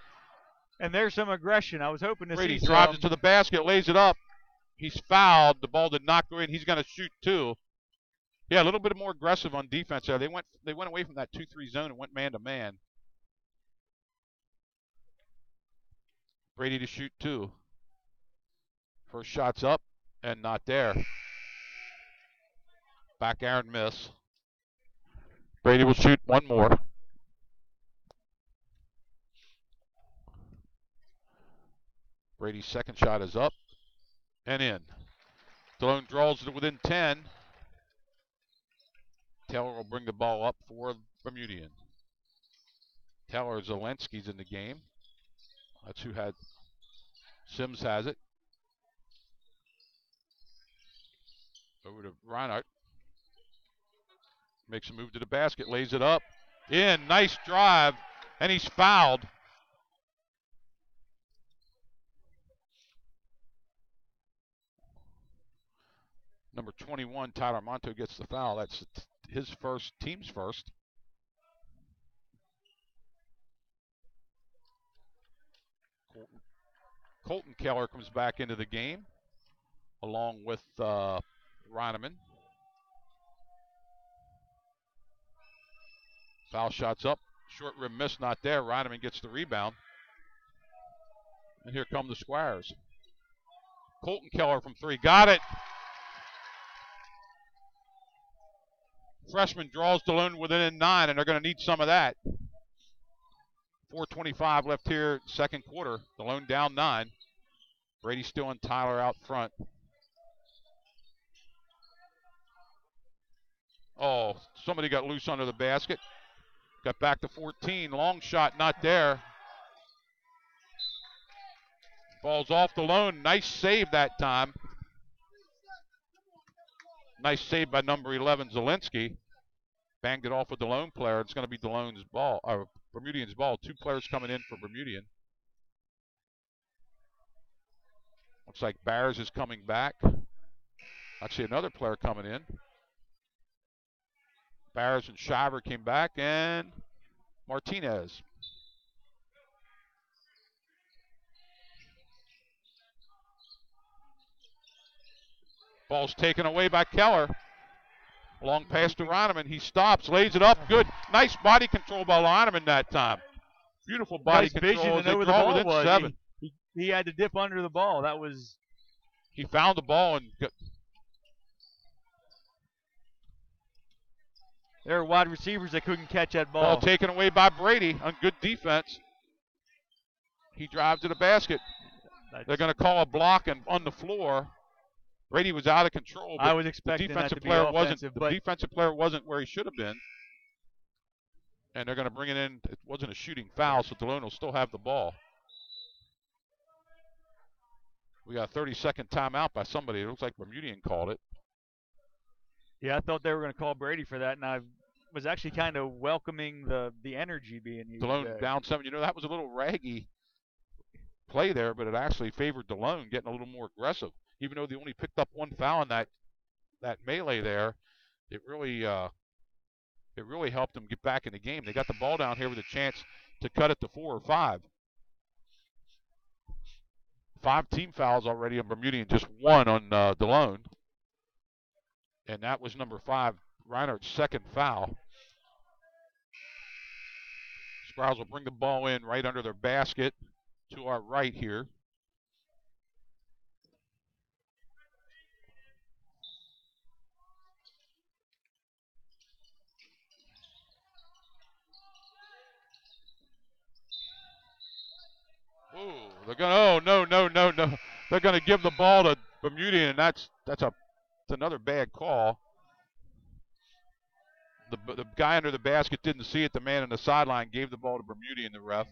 And there's some aggression. I was hoping to Brady see drives it to the basket, lays it up. He's fouled. The ball did not go in. He's going to shoot 2. Yeah, a little bit more aggressive on defense there. They went away from that 2-3 zone and went man-to-man. Brady to shoot 2. First shot's up and not there. Back iron miss. Brady will shoot 1 more. Brady's second shot is up and in. Delone draws it within 10. Taylor will bring the ball up for Bermudian. Taylor Zelensky's in the game. That's who had. Sims has it. Over to Reinhardt. Makes a move to the basket, lays it up. In, nice drive, and he's fouled. Number 21, Tyler Monto gets the foul. That's his first, team's first. Colton Keller comes back into the game, along with Reineman. Foul shots up. Short rim miss, not there. Reineman gets the rebound. And here come the Squires. Colton Keller from 3. Got it. freshman draws Delone within 9, and they're going to need some of that. 4:25 left here, second quarter. Delone down 9. Brady still and Tyler out front. Oh, somebody got loose under the basket. Got back to 14. Long shot, not there. Ball's off Delone. Nice save that time. Nice save by number 11, Zielinski. Banged it off a Delone player. It's going to be Delone's ball, or Bermudian's ball. 2 players coming in for Bermudian. Looks like Bears is coming back. Actually, another player coming in. Bears and Shiver came back, and Martinez. Ball's taken away by Keller. Long pass to Reineman. He stops, lays it up. Good. Nice body control by Reineman that time. Beautiful body nice control. Vision to know where the ball was. 7. He had to dip under the ball. That was. He found the ball and. There are wide receivers that couldn't catch that ball. Ball taken away by Brady on good defense. He drives to the basket. They're going to call a block and on the floor. Brady was out of control. But I was expecting the defensive that to player be offensive, the defensive player wasn't where he should have been. And they're going to bring it in. It wasn't a shooting foul, so Delone will still have the ball. We got a 30-second timeout by somebody. It looks like Bermudian called it. Yeah, I thought they were going to call Brady for that, and I was actually kind of welcoming the energy being used. Delone down 7. You know, that was a little raggy play there, but it actually favored Delone getting a little more aggressive. Even though they only picked up 1 foul in that melee there, it really helped them get back in the game. They got the ball down here with a chance to cut it to 4 or 5. 5 team fouls already on Bermudian, just 1 on Delone. And that was number 5, Reinhardt's second foul. Sprouse will bring the ball in right under their basket to our right here. Ooh, they're going. Oh no! They're going to give the ball to Bermudian, and that's another bad call. The guy under the basket didn't see it. The man on the sideline gave the ball to Bermudian, the ref.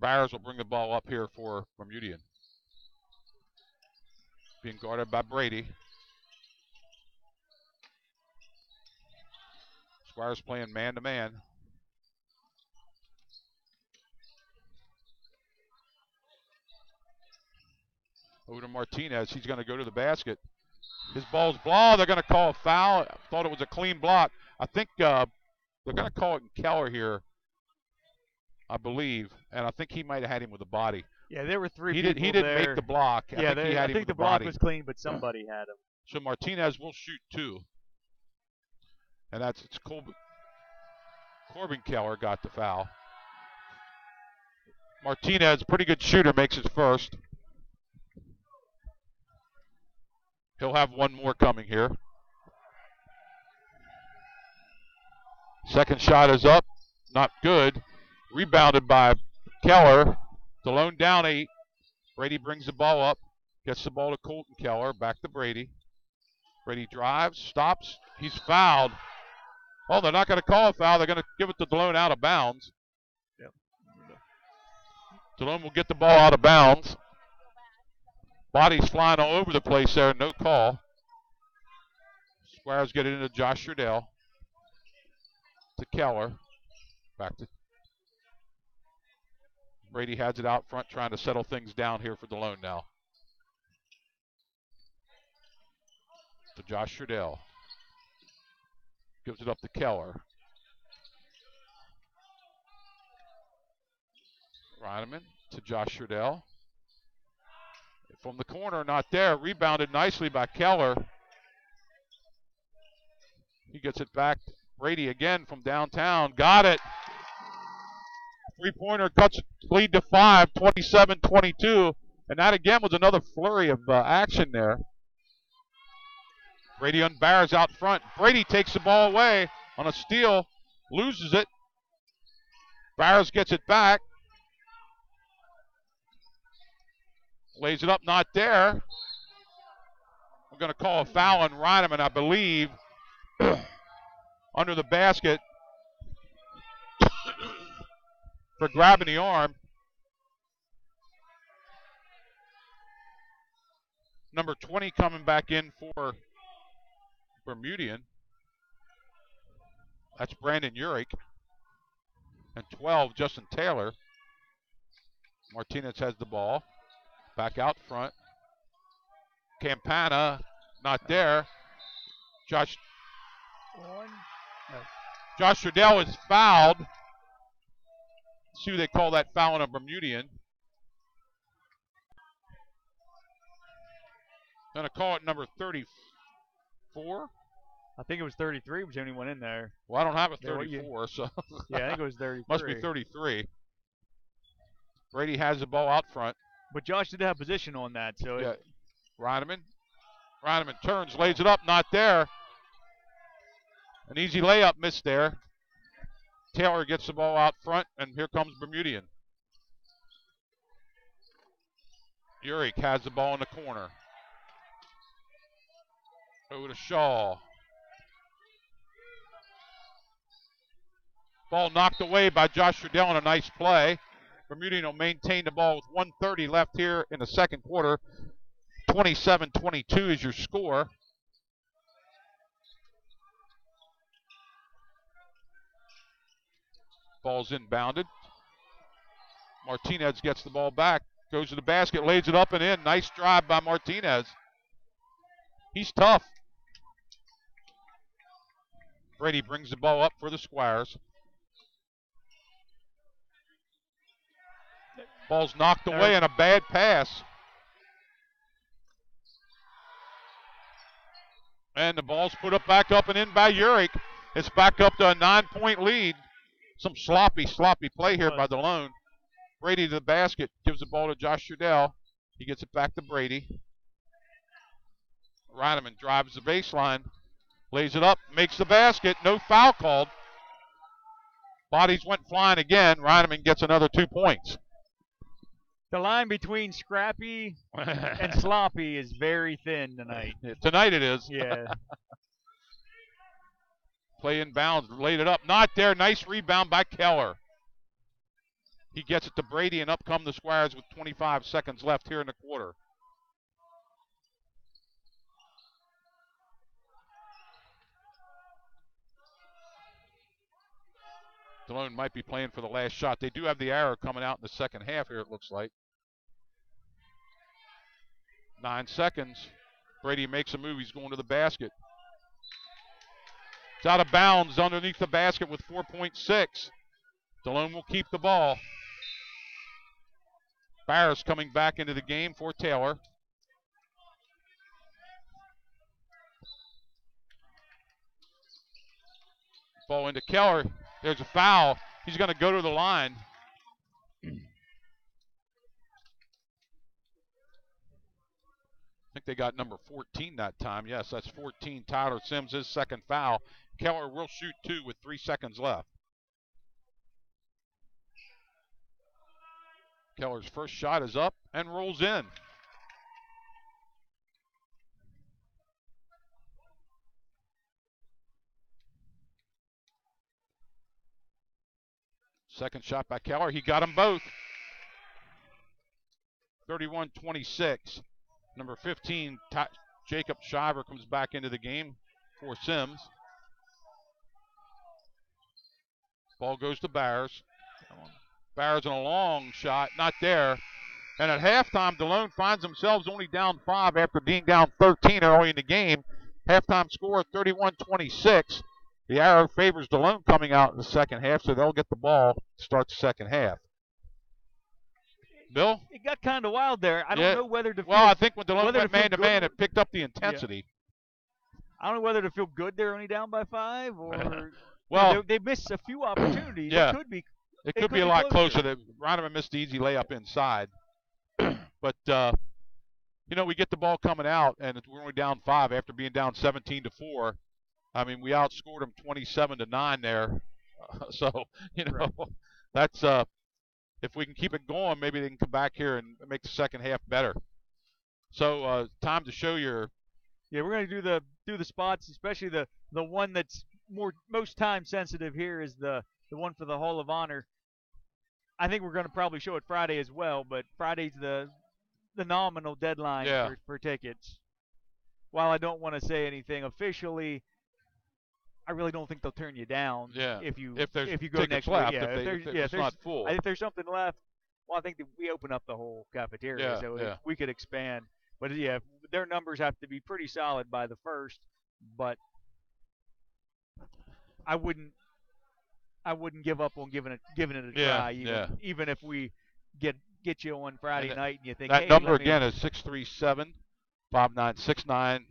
Byers will bring the ball up here for Bermudian. Being guarded by Brady. Squires playing man-to-man. Over to Martinez. He's going to go to the basket. His ball's blocked. They're going to call a foul. I thought it was a clean block. I think they're going to call it in Keller here, I believe. And I think he might have had him with the body. Yeah, there were 3 he people He didn't there. make the block. I think the block was clean, but somebody had him. So Martinez will shoot 2. And it's Corbin Keller got the foul. Martinez, pretty good shooter, makes his first. He'll have 1 more coming here. Second shot is up. Not good. Rebounded by Keller. Delone down 8. Brady brings the ball up. Gets the ball to Colton Keller. Back to Brady. Brady drives. Stops. He's fouled. Oh, they're not going to call a foul. They're going to give it to Delone out of bounds. Yep. Delone will get the ball out of bounds. Bodies flying all over the place there. No call. Squires get it into Josh Sherdell. To Keller. Back to Brady has it out front, trying to settle things down here for Delone now. To Josh Sherdell. Gives it up to Keller. Reineman to Josh Sherdell. From the corner, not there. Rebounded nicely by Keller. He gets it back. Brady again from downtown. Got it. 3-pointer cuts lead to 5, 27-22. And that again was another flurry of action there. Brady on Barrs out front. Brady takes the ball away on a steal, loses it. Barrs gets it back. Lays it up, not there. I'm going to call a foul on Reineman, I believe, under the basket for grabbing the arm. Number 20 coming back in for Bermudian. That's Brandon Urick. And 12, Justin Taylor. Martinez has the ball. Back out front. Campana, not there. Josh Riddell is fouled. See who they call that foul on a Bermudian. Gonna call it number 34. I think it was 33 was the only one in there. Well, I don't have a 34, so. Yeah, I think it was 33. Must be 33. Brady has the ball out front. But Josh did have position on that, so. Yeah. Reineman turns, lays it up, not there. An easy layup missed there. Taylor gets the ball out front, and here comes Bermudian. Urick has the ball in the corner. Over to Shaw. Ball knocked away by Josh Riddell on a nice play. Bermudian will maintain the ball with 1:30 left here in the second quarter. 27-22 is your score. Ball's inbounded. Martinez gets the ball back. Goes to the basket, lays it up and in. Nice drive by Martinez. He's tough. Brady brings the ball up for the Squires. Ball's knocked away on a bad pass. And the ball's put up back up and in by Urick. It's back up to a 9-point lead. Some sloppy play here by Delone. Brady to the basket, gives the ball to Josh Riddell. He gets it back to Brady. Reineman drives the baseline, lays it up, makes the basket. No foul called. Bodies went flying again. Reineman gets another 2 points. The line between scrappy and sloppy is very thin tonight. Tonight it is. Yeah. Play inbounds, laid it up. Not there. Nice rebound by Keller. He gets it to Brady, and up come the Squires with 25 seconds left here in the quarter. Delone might be playing for the last shot. They do have the arrow coming out in the second half here, it looks like. 9 seconds. Brady makes a move. He's going to the basket. It's out of bounds underneath the basket with 4.6. Delone will keep the ball. Barris coming back into the game for Taylor. Ball into Keller. There's a foul. He's going to go to the line. I think they got number 14 that time. Yes, that's 14. Tyler Sims, his second foul. Keller will shoot 2 with 3 seconds left. Keller's first shot is up and rolls in. Second shot by Keller. He got them both. 31-26. Number 15, Jacob Shiver comes back into the game for Sims. Ball goes to Barrs. Barrs in a long shot, not there. And at halftime, Delone finds themselves only down 5 after being down 13 early in the game. Halftime score 31-26. The arrow favors Delone coming out in the second half, so they'll get the ball to start the second half. Bill? It got kind of wild there. I don't know whether to I think when Delone went man-to-man, it picked up the intensity. Yeah. I don't know whether to feel good they're only down by 5 or they missed a few opportunities. Yeah. It could be a lot closer. Reineman missed the easy layup inside. But you know, we get the ball coming out, and we're only down 5 after being down 17-4. I mean, we outscored them 27-9 there. So, you know, Right. that's if we can keep it going, maybe they can come back here and make the second half better. So, time to show your. Yeah, we're going to do the spots, especially the one that's most time sensitive here is the one for the Hall of Honor. I think we're going to probably show it Friday as well, but Friday's the nominal deadline for tickets. While I don't want to say anything officially, I really don't think they'll turn you down if you go next week. Left, yeah, if there's not full. If there's something left, well, I think that we open up the whole cafeteria, we could expand. But yeah, their numbers have to be pretty solid by the first. But I wouldn't give up on giving it a try, even if we get you on Friday night and you think, that hey, number again is 637-5969.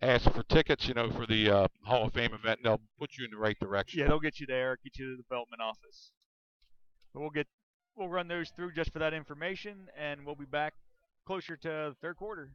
Ask for tickets, you know, for the Hall of Fame event, and they'll put you in the right direction. Yeah, they'll get you there, get you to the development office. But we'll run those through just for that information, and we'll be back closer to the third quarter.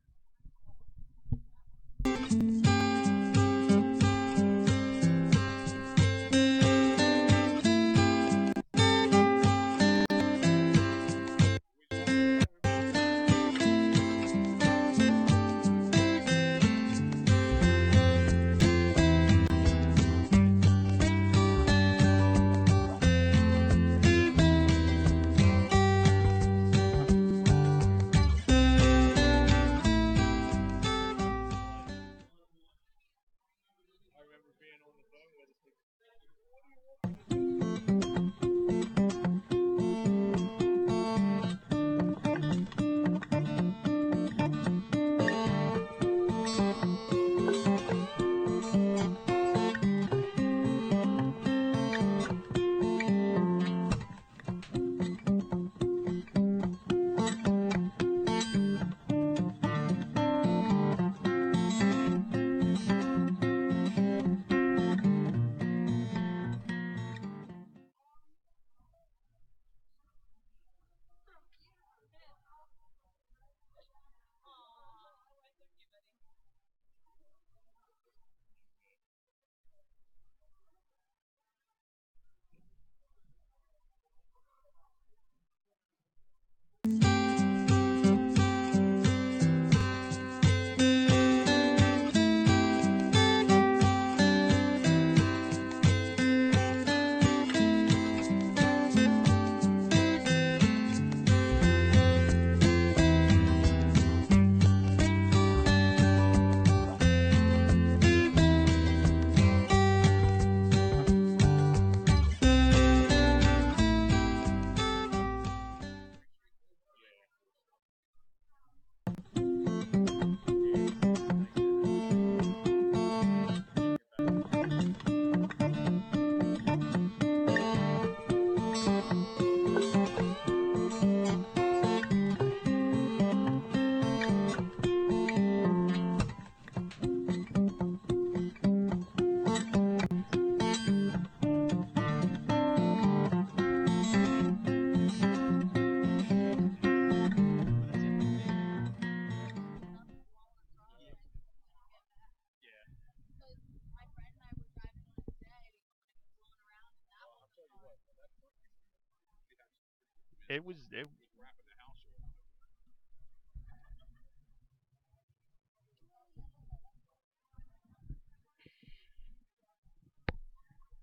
It was.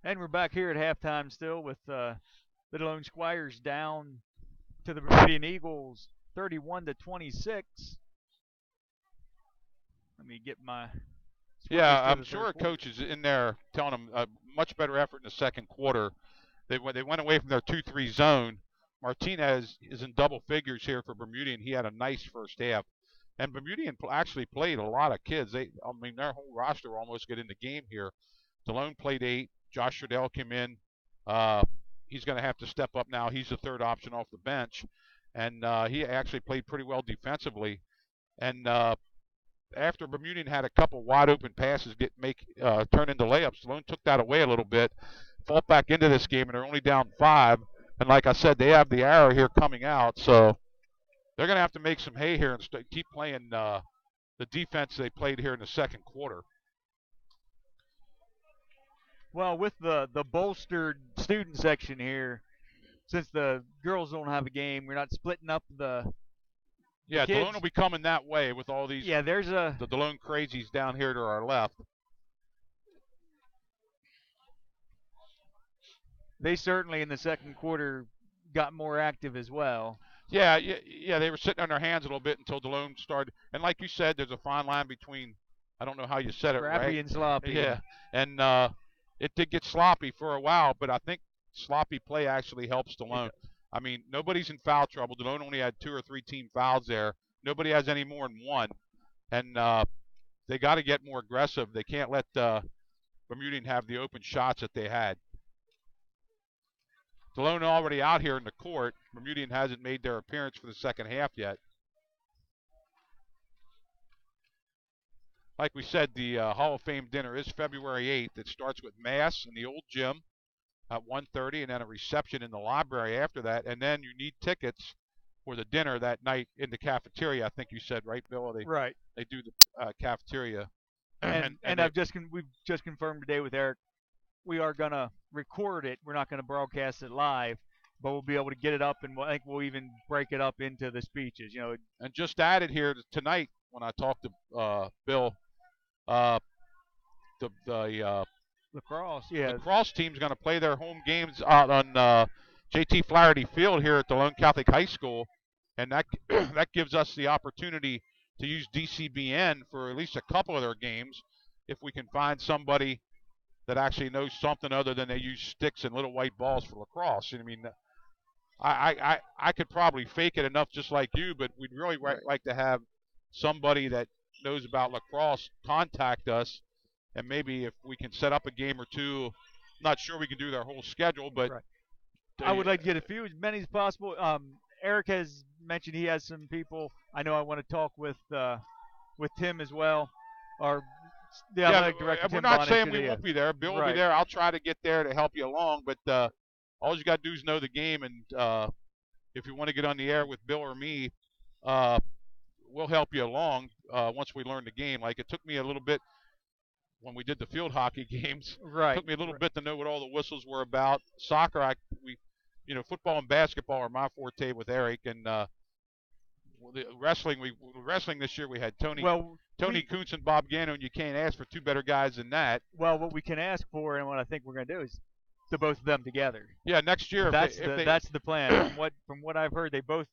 And we're back here at halftime still with the Delone Squires down to the Bermudian Eagles, 31-26. Let me get my. Yeah, I'm sure coach is in there telling them a much better effort in the second quarter. They went away from their 2-3 zone. Martinez is in double figures here for Bermudian. He had a nice first half. And Bermudian actually played a lot of kids. Their whole roster almost get in the game here. Delone played 8. Josh Riddell came in. He's going to have to step up now. He's the third option off the bench. And he actually played pretty well defensively. And after Bermudian had a couple wide open passes turn into layups, Delone took that away a little bit, fought back into this game, and they're only down 5. And like I said, they have the arrow here coming out. So they're going to have to make some hay here and keep playing the defense they played here in the second quarter. Well, with the bolstered student section here, since the girls don't have a game, we're not splitting up the Yeah, kids. Delone will be coming that way with all these. Yeah, there's the Delone crazies down here to our left. They certainly in the second quarter got more active as well. Yeah, they were sitting on their hands a little bit until Delone started. And like you said, there's a fine line between, I don't know how you said it, Scrappy right? and sloppy. Yeah, and it did get sloppy for a while, but I think sloppy play actually helps Delone. I mean, nobody's in foul trouble. Delone only had 2 or 3 team fouls there. Nobody has any more than 1. And they got to get more aggressive. They can't let Bermudian have the open shots that they had. Delone already out here in the court. Bermudian hasn't made their appearance for the second half yet. Like we said, the Hall of Fame dinner is February 8th. It starts with Mass in the old gym at 1:30, and then a reception in the library after that. And then you need tickets for the dinner that night in the cafeteria. I think you said, right, Bill? Right. They do the cafeteria. And we've just confirmed today with Eric, we are gonna record it. We're not gonna broadcast it live, but we'll be able to get it up, and I think we'll even break it up into the speeches. And just added here tonight when I talked to Bill, the lacrosse, yeah, lacrosse team's going to play their home games out on J.T. Flaherty Field here at Delone Catholic High School, and that that gives us the opportunity to use DCBN for at least a couple of their games if we can find somebody that actually knows something other than they use sticks and little white balls for lacrosse. I mean, I could probably fake it enough just like you, but we'd really like to have somebody that knows about lacrosse contact us, and maybe if we can set up a game or two. Not sure we can do their whole schedule, but I would like to get as many as possible. Eric has mentioned he has some people. I know I want to talk with Tim as well, or the athletic director. We're not saying we won't be there. Bill will be there. I'll try to get there to help you along, but all you got to do is know the game, and if you want to get on the air with Bill or me, we'll help you along once we learn the game. Like it took me a little bit when we did the field hockey games. Right. It took me a little bit to know what all the whistles were about. Soccer, football and basketball are my forte with Eric, and the wrestling. Wrestling this year we had Tony Kuntz and Bob Gano, and you can't ask for 2 better guys than that. Well, what we can ask for, and what I think we're going to do is to both of them together. Yeah, next year. That's the plan. From what I've heard, they both.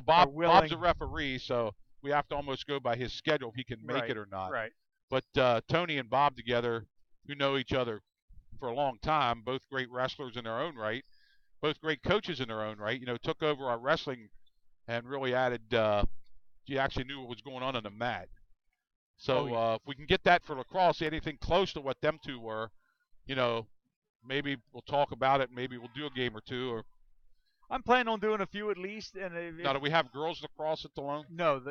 Bob's a referee, so we have to almost go by his schedule if he can make it or not. Right. But Tony and Bob together, who know each other for a long time, both great wrestlers in their own right, both great coaches in their own right, took over our wrestling and really added, you actually knew what was going on the mat. So if we can get that for lacrosse, anything close to what them two were, maybe we'll talk about it. Maybe we'll do a game or two. Or I'm planning on doing a few at least. Now, do we have girls lacrosse at Delone? No.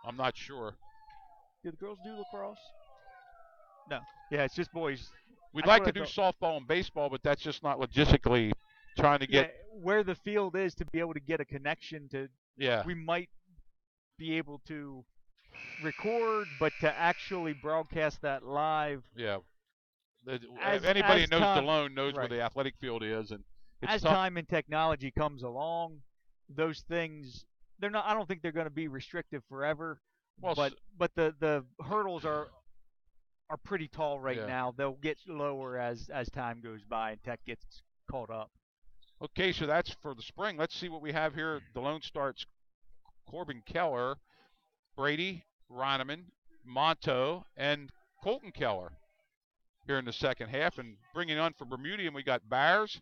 I'm not sure. Do the girls do lacrosse? No. Yeah, it's just boys. We'd like to do softball and baseball, but that's just not logistically trying to get where the field is to be able to get a connection to. Yeah. We might be able to record, but to actually broadcast that live. Yeah. Anybody who knows Delone knows where the athletic field is, and as time and technology comes along, those things they're not. I don't think they're going to be restrictive forever. Well, but the hurdles are pretty tall right now. They'll get lower as time goes by and tech gets caught up. Okay, so that's for the spring. Let's see what we have here. Delone starts Corbin Keller, Brady, Reineman, Monto, and Colton Keller here in the second half. And bringing on for Bermudian, we got Byers.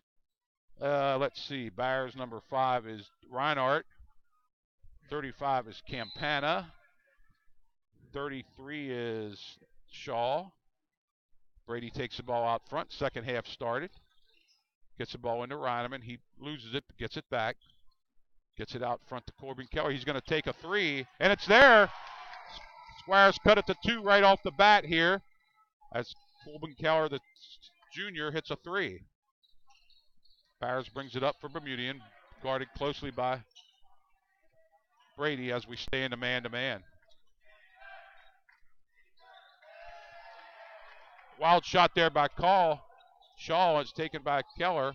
Let's see. Byers number 5 is Reinhardt. 35 is Campana. 33 is Shaw. Brady takes the ball out front. Second half started. Gets the ball into Reineman. He loses it, but gets it back. Gets it out front to Corbin Keller. He's going to take a 3, and it's there. Squires cut it to 2 right off the bat here as Corbin Keller, the junior, hits a 3. Byers brings it up for Bermudian, guarded closely by Brady as we stay in the man-to-man. Wild shot there by Shaw is taken by Keller.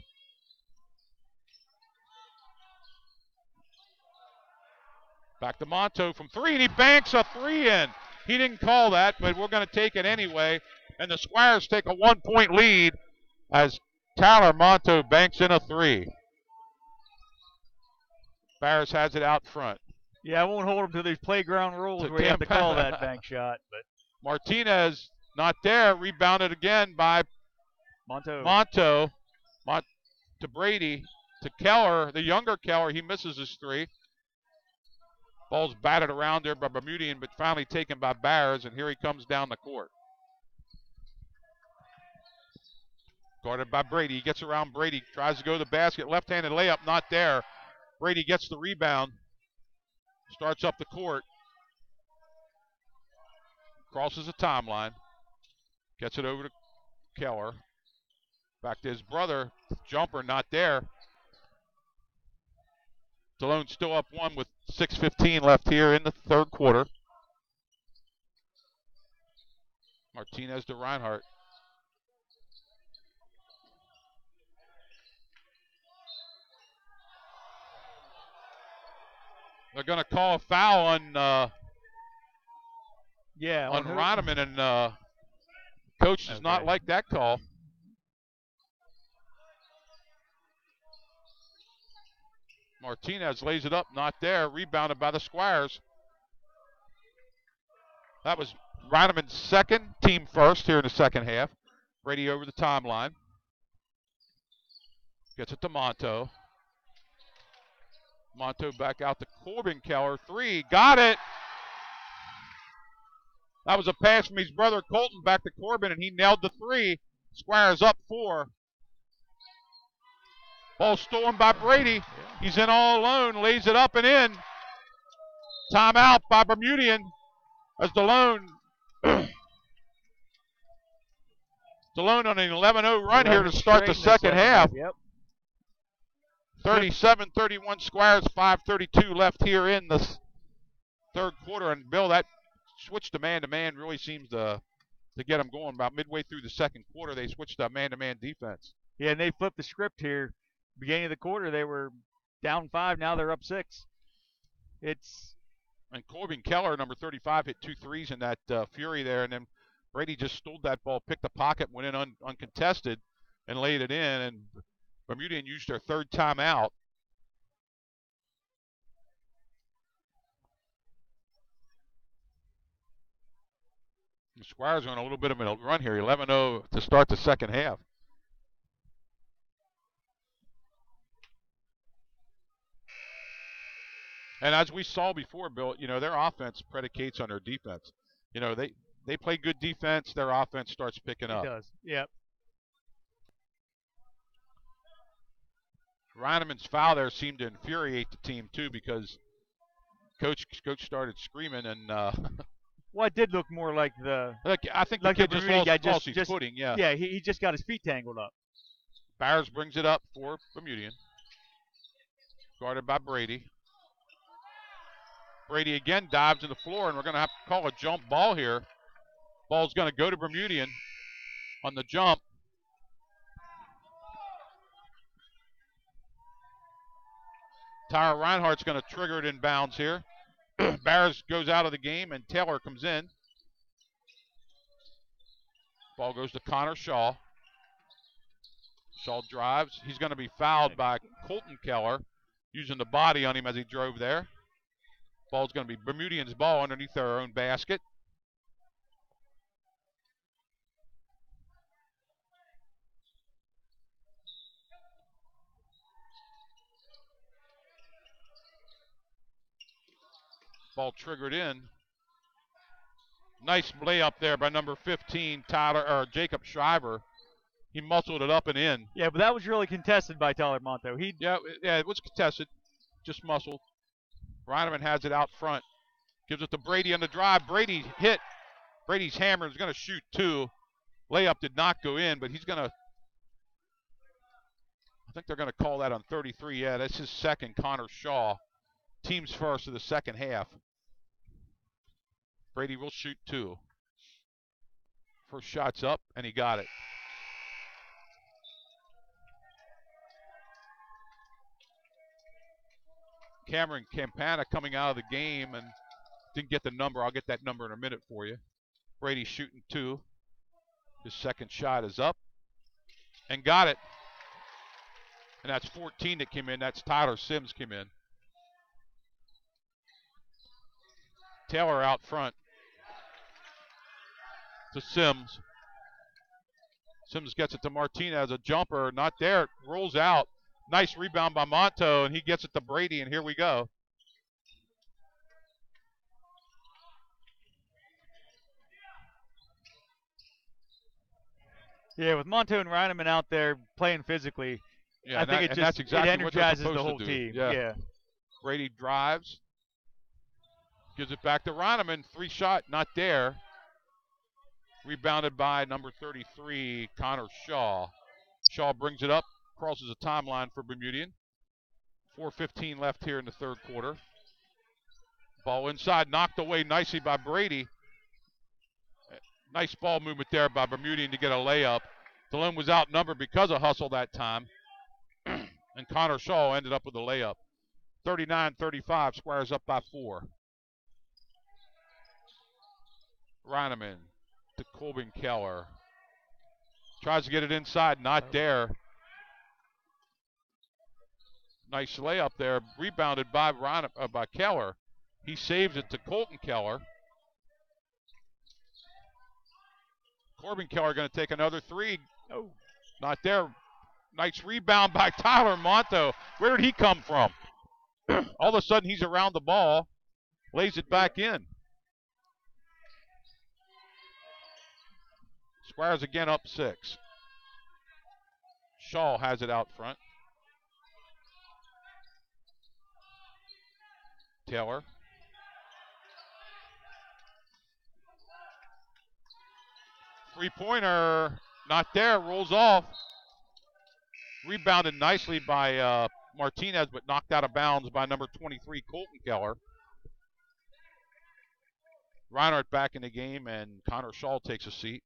Back to Monto from three, and he banks a three in. He didn't call that, but we're going to take it anyway. And the Squires take a 1-point lead as Tyler Monto banks in a three. Barris has it out front. Yeah, I won't hold him to these playground rules where you have to call that bank shot. But Martinez not there. Rebounded again by Monto. To Brady. To Keller, the younger Keller. He misses his three. Ball's batted around there by Bermudian, but finally taken by Barris, and here he comes down the court. Guarded by Brady. He gets around Brady. Tries to go to the basket. Left-handed layup, not there. Brady gets the rebound. Starts up the court. Crosses the timeline. Gets it over to Keller. Back to his brother. Jumper not there. Delone still up one with 6:15 left here in the third quarter. Martinez to Reinhardt. They're going to call a foul on Roniman, and coach does not like that call. Martinez lays it up, not there. Rebounded by the Squires. That was Roniman's second, team first here in the second half. Brady over the timeline. Gets it to Monto. Monto back out to Corbin Keller. Three, got it. That was a pass from his brother Colton back to Corbin, and he nailed the three. Squires up four. Ball stolen by Brady. He's in all alone, lays it up and in. Timeout by Bermudian as Delone on an 11-0 run here to start the second half. Yep. 37-31 Squires, 5:32 left here in the third quarter. And Bill, that switch to man-to-man really seems to get them going. About midway through the second quarter, they switched to man-to-man defense. Yeah, and they flipped the script here. Beginning of the quarter, they were down 5. Now they're up 6. And Corbin Keller, number 35, hit 2 threes in that fury there. And then Brady just stole that ball, picked the pocket, went in uncontested, and laid it in. And Bermudian used their third timeout. The Squires on a little bit of a run here, 11-0 to start the second half. And as we saw before, Bill, their offense predicates on their defense. They play good defense, their offense starts picking up. It does, yep. Reineman's foul there seemed to infuriate the team, too, because Coach started screaming. And well, it did look more like I think the kid just lost his footing, yeah. Yeah, he just got his feet tangled up. Barris brings it up for Bermudian. Guarded by Brady. Brady again dives to the floor, and we're going to have to call a jump ball here. Ball's going to go to Bermudian on the jump. Tyler Reinhardt's going to trigger it in bounds here. Barris goes out of the game, and Taylor comes in. Ball goes to Connor Shaw. Shaw drives. He's going to be fouled by Colton Keller, using the body on him as he drove there. Ball's going to be Bermudian's ball underneath their own basket. Ball triggered in. Nice layup there by number 15, Jacob Shriver. He muscled it up and in. Yeah, but that was really contested by Tyler Monto. Yeah, it was contested. Just muscled. Reineman has it out front. Gives it to Brady on the drive. Brady hit. Brady's hammer is going to shoot 2. Layup did not go in, but he's going to, I think they're going to call that on 33. Yeah, that's his second, Connor Shaw. team's first of the second half. Brady will shoot 2. First shot's up, and he got it. Cameron Campana coming out of the game and didn't get the number. I'll get that number in a minute for you. Brady shooting 2. His second shot is up and got it. And that's 14 that came in. That's Tyler Sims came in. Taylor out front to Sims. Sims gets it to Martinez. A jumper, not there. Rolls out. Nice rebound by Monto, and he gets it to Brady, and here we go. Yeah, with Monto and Reineman out there playing physically, Yeah, I think that's exactly it energizes what the whole to do. team. Yeah. Brady drives, gives it back to Reineman. 3-shot, not there. Rebounded by number 33, Connor Shaw. Shaw brings it up, crosses the timeline for Bermudian. 4:15 left here in the third quarter. Ball inside, knocked away nicely by Brady. Nice ball movement there by Bermudian to get a layup. Delone was outnumbered because of hustle that time. And Connor Shaw ended up with a layup. 39-35, Squires up by 4. Reineman to Colbin Keller. Tries to get it inside, not there. Nice layup there, rebounded by Keller. He saves it to Colton Keller. Corbin Keller going to take another 3. Oh, not there. Nice rebound by Tyler Monto. Where did he come from? All of a sudden he's around the ball, lays it back in. Squires again up 6. Shaw has it out front. Taylor. Three-pointer, not there, rolls off. Rebounded nicely by Martinez, but knocked out of bounds by number 23, Colton Keller. Reinhardt back in the game, and Connor Shaw takes a seat.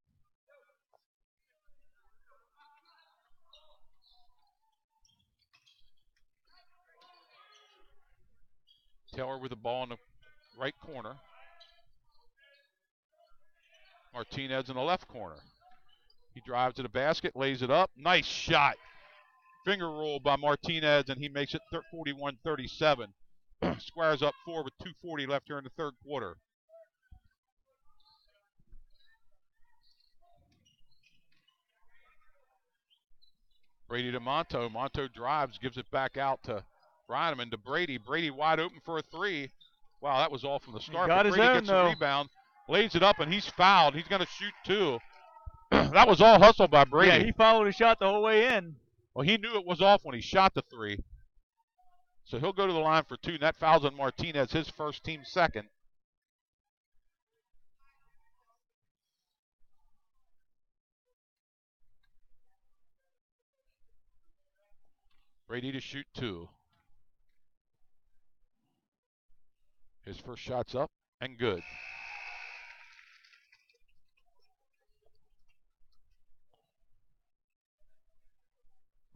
Taylor with the ball in the right corner. Martinez in the left corner. He drives to the basket, lays it up. Nice shot. Finger roll by Martinez, and he makes it 41-37. Squires up 4 with 2:40 left here in the third quarter. Brady to Monto. Monto drives, gives it back out to Reineman to Brady. Brady wide open for a 3. Wow, that was all from the start. Got but his Brady own, gets though. a rebound, lays it up, and he's fouled. He's going to shoot 2. That was all hustle by Brady. Yeah, he followed his shot the whole way in. Well, he knew it was off when he shot the 3. So he'll go to the line for 2, and that fouls on Martinez, his first, team second. Brady to shoot 2. His first shot's up and good.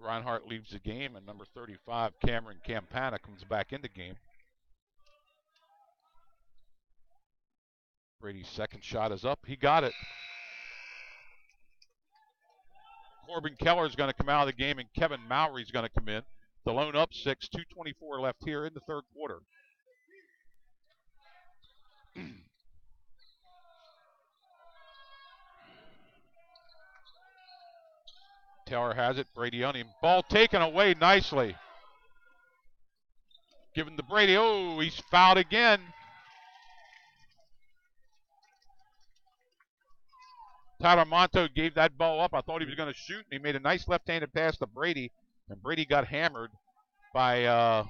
Reinhardt leaves the game, and number 35, Cameron Campana, comes back in the game. Brady's second shot is up. He got it. Corbin Keller is going to come out of the game, and Kevin Mowry is going to come in. Delone up 6, 2:24 left here in the third quarter. Taylor has it. Brady on him. Ball taken away nicely. Given to Brady. Oh, he's fouled again. Tyler Monto gave that ball up. I thought he was going to shoot, and he made a nice left-handed pass to Brady, and Brady got hammered by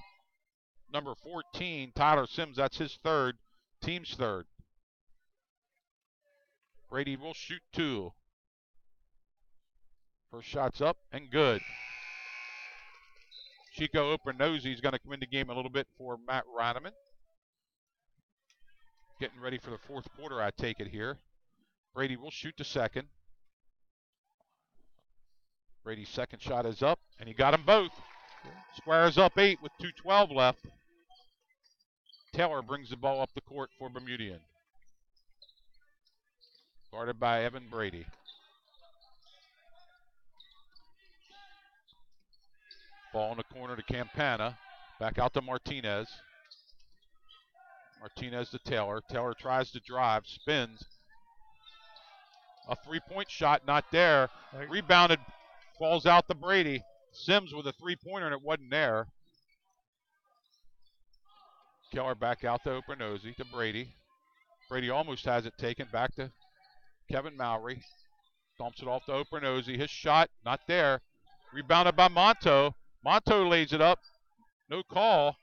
number 14, Tyler Sims. That's his third, team's third. Brady will shoot 2. First shot's up and good. Chico Opernosy is going to come in the game a little bit for Matt Reineman. Getting ready for the fourth quarter, I take it here. Brady will shoot to second. Brady's second shot is up, and he got them both. Squares up 8 with 2:12 left. Taylor brings the ball up the court for Bermudian. Guarded by Evan Brady. Ball in the corner to Campana. Back out to Martinez. Martinez to Taylor. Taylor tries to drive, spins. A three-point shot, not there. Rebounded, falls out to Brady. Sims with a three-pointer, and it wasn't there. Keller back out to Opernosy, to Brady. Brady almost has it taken. Back to Kevin Mowry. Dumps it off to Opernosy. His shot, not there. Rebounded by Monto. Monto lays it up. No call.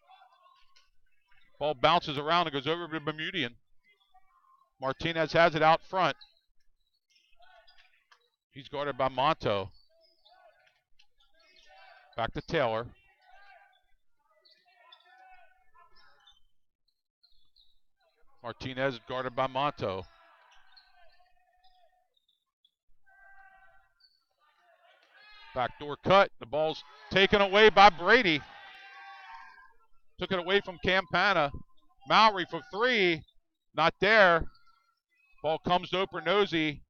Ball bounces around and goes over to Bermudian. Martinez has it out front. He's guarded by Monto. Back to Taylor. Martinez guarded by Monto. Backdoor cut. The ball's taken away by Brady. Took it away from Campana. Mowry for three. Not there. Ball comes to Opernosy.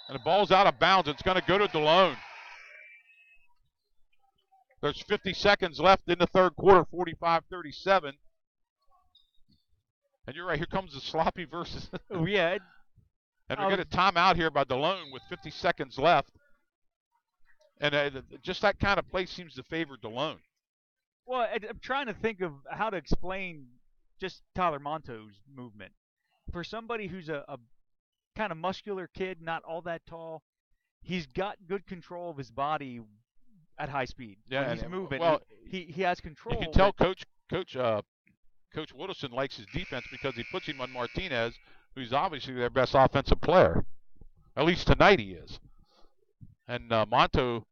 And the ball's out of bounds. It's going to go to Delone. There's 50 seconds left in the third quarter, 45-37. And you're right, here comes the sloppy versus. Oh, yeah. And we're getting a timeout here by Delone with 50 seconds left. And just that kind of play seems to favor Delone. Well, I'm trying to think of how to explain just Tyler Monto's movement. For somebody who's a kind of muscular kid, not all that tall, he's got good control of his body at high speed. Yeah, when he's moving. Well, he has control. You can tell Coach Woodison likes his defense because he puts him on Martinez, who's obviously their best offensive player. At least tonight he is. And Monto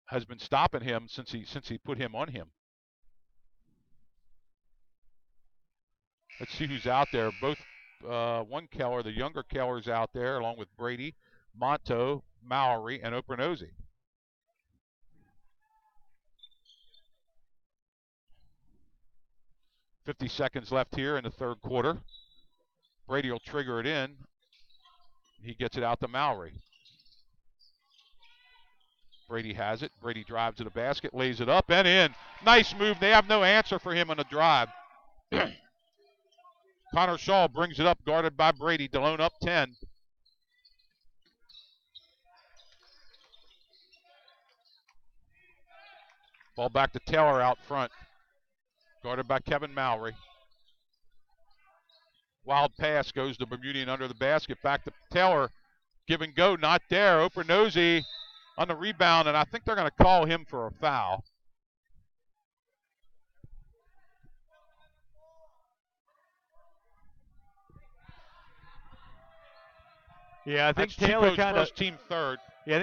has been stopping him since he put him on him. Let's see who's out there. Both one Keller, the younger Keller's out there, along with Brady, Monto, Mowry, and Opernosy. $50 seconds left here in the third quarter. Brady will trigger it in. He gets it out to Mowry. Brady has it. Brady drives to the basket, lays it up and in. Nice move. They have no answer for him on the drive. Connor Shaw brings it up, guarded by Brady. Delone up 10. Ball back to Taylor out front, guarded by Kevin Mowry. Wild pass goes to Bermudian under the basket. Back to Taylor. Give and go, not there. Opernosy on the rebound, and I think they're going to call him for a foul. Yeah, I think That's Taylor Chico's kind of first team third. Yeah,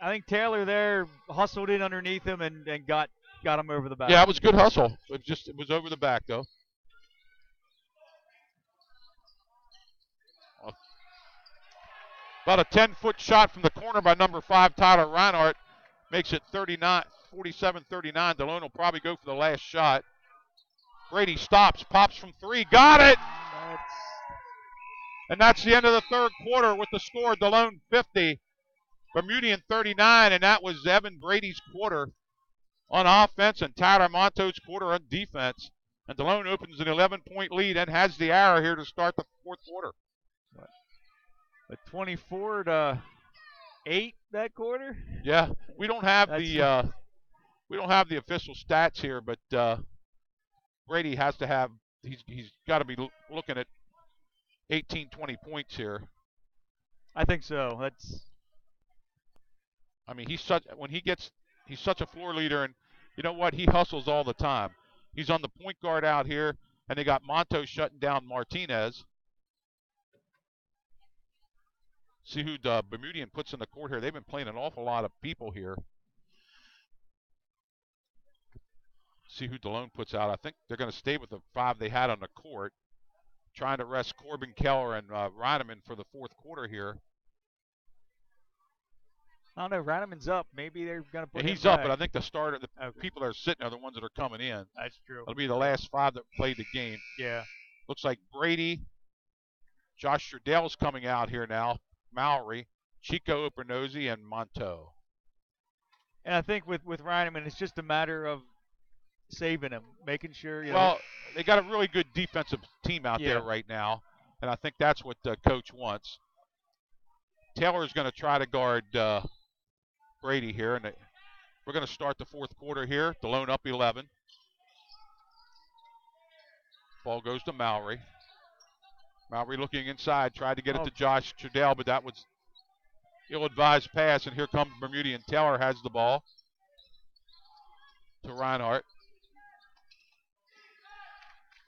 I think Taylor there hustled in underneath him and got him over the back. Yeah, it was good hustle. It was over the back though. About a 10-foot shot from the corner by number 5, Tyler Reinhardt. Makes it 47-39. Delone will probably go for the last shot. Brady stops, pops from three. Got it! And that's the end of the third quarter with the score. Delone 50, Bermudian 39, and that was Evan Brady's quarter on offense and Tyler Monto's quarter on defense. And Delone opens an 11-point lead and has the arrow here to start the fourth quarter. A 24-8 that quarter. Yeah, we don't have the official stats here, but Brady has to have. He's got to be looking at 18, 20 points here. I think so. I mean, he's such a floor leader, and you know what? He hustles all the time. He's on the point guard out here, and they got Monto shutting down Martinez. See who Bermudian puts in the court here. They've been playing an awful lot of people here. See who Delone puts out. I think they're going to stay with the 5 they had on the court, trying to rest Corbin Keller and Reineman for the fourth quarter here. I don't know. Reinemann's up. Maybe they're going to put him He's up, back. but I think the starter, the people that are sitting are the ones that are coming in. That's true. It'll be the last 5 that played the game. Yeah. Looks like Brady, Josh Sherdell's coming out here now, Mowry, Chico Opernozzi, and Monteau. And I think with Reinemann, it's just a matter of saving him, making sure. Well, they got a really good defensive team out there right now, and I think that's what the coach wants. Taylor's going to try to guard Brady here, and we're going to start the fourth quarter here. Delone up 11. Ball goes to Mowry. Mowry looking inside, tried to get it to Josh Sherdell, but that was ill-advised pass, and here comes Bermudian. Taylor has the ball to Reinhardt.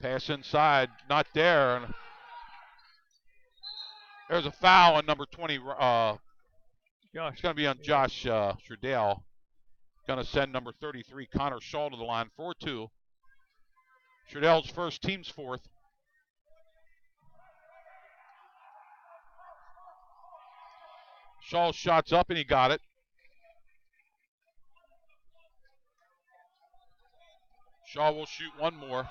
Pass inside, not there. And there's a foul on number 20. It's going to be on Josh Sherdell. Going to send number 33, Connor Shaw, to the line. 4-2. Sherdell's first, team's fourth. Shaw's shot's up, and he got it. Shaw will shoot one more.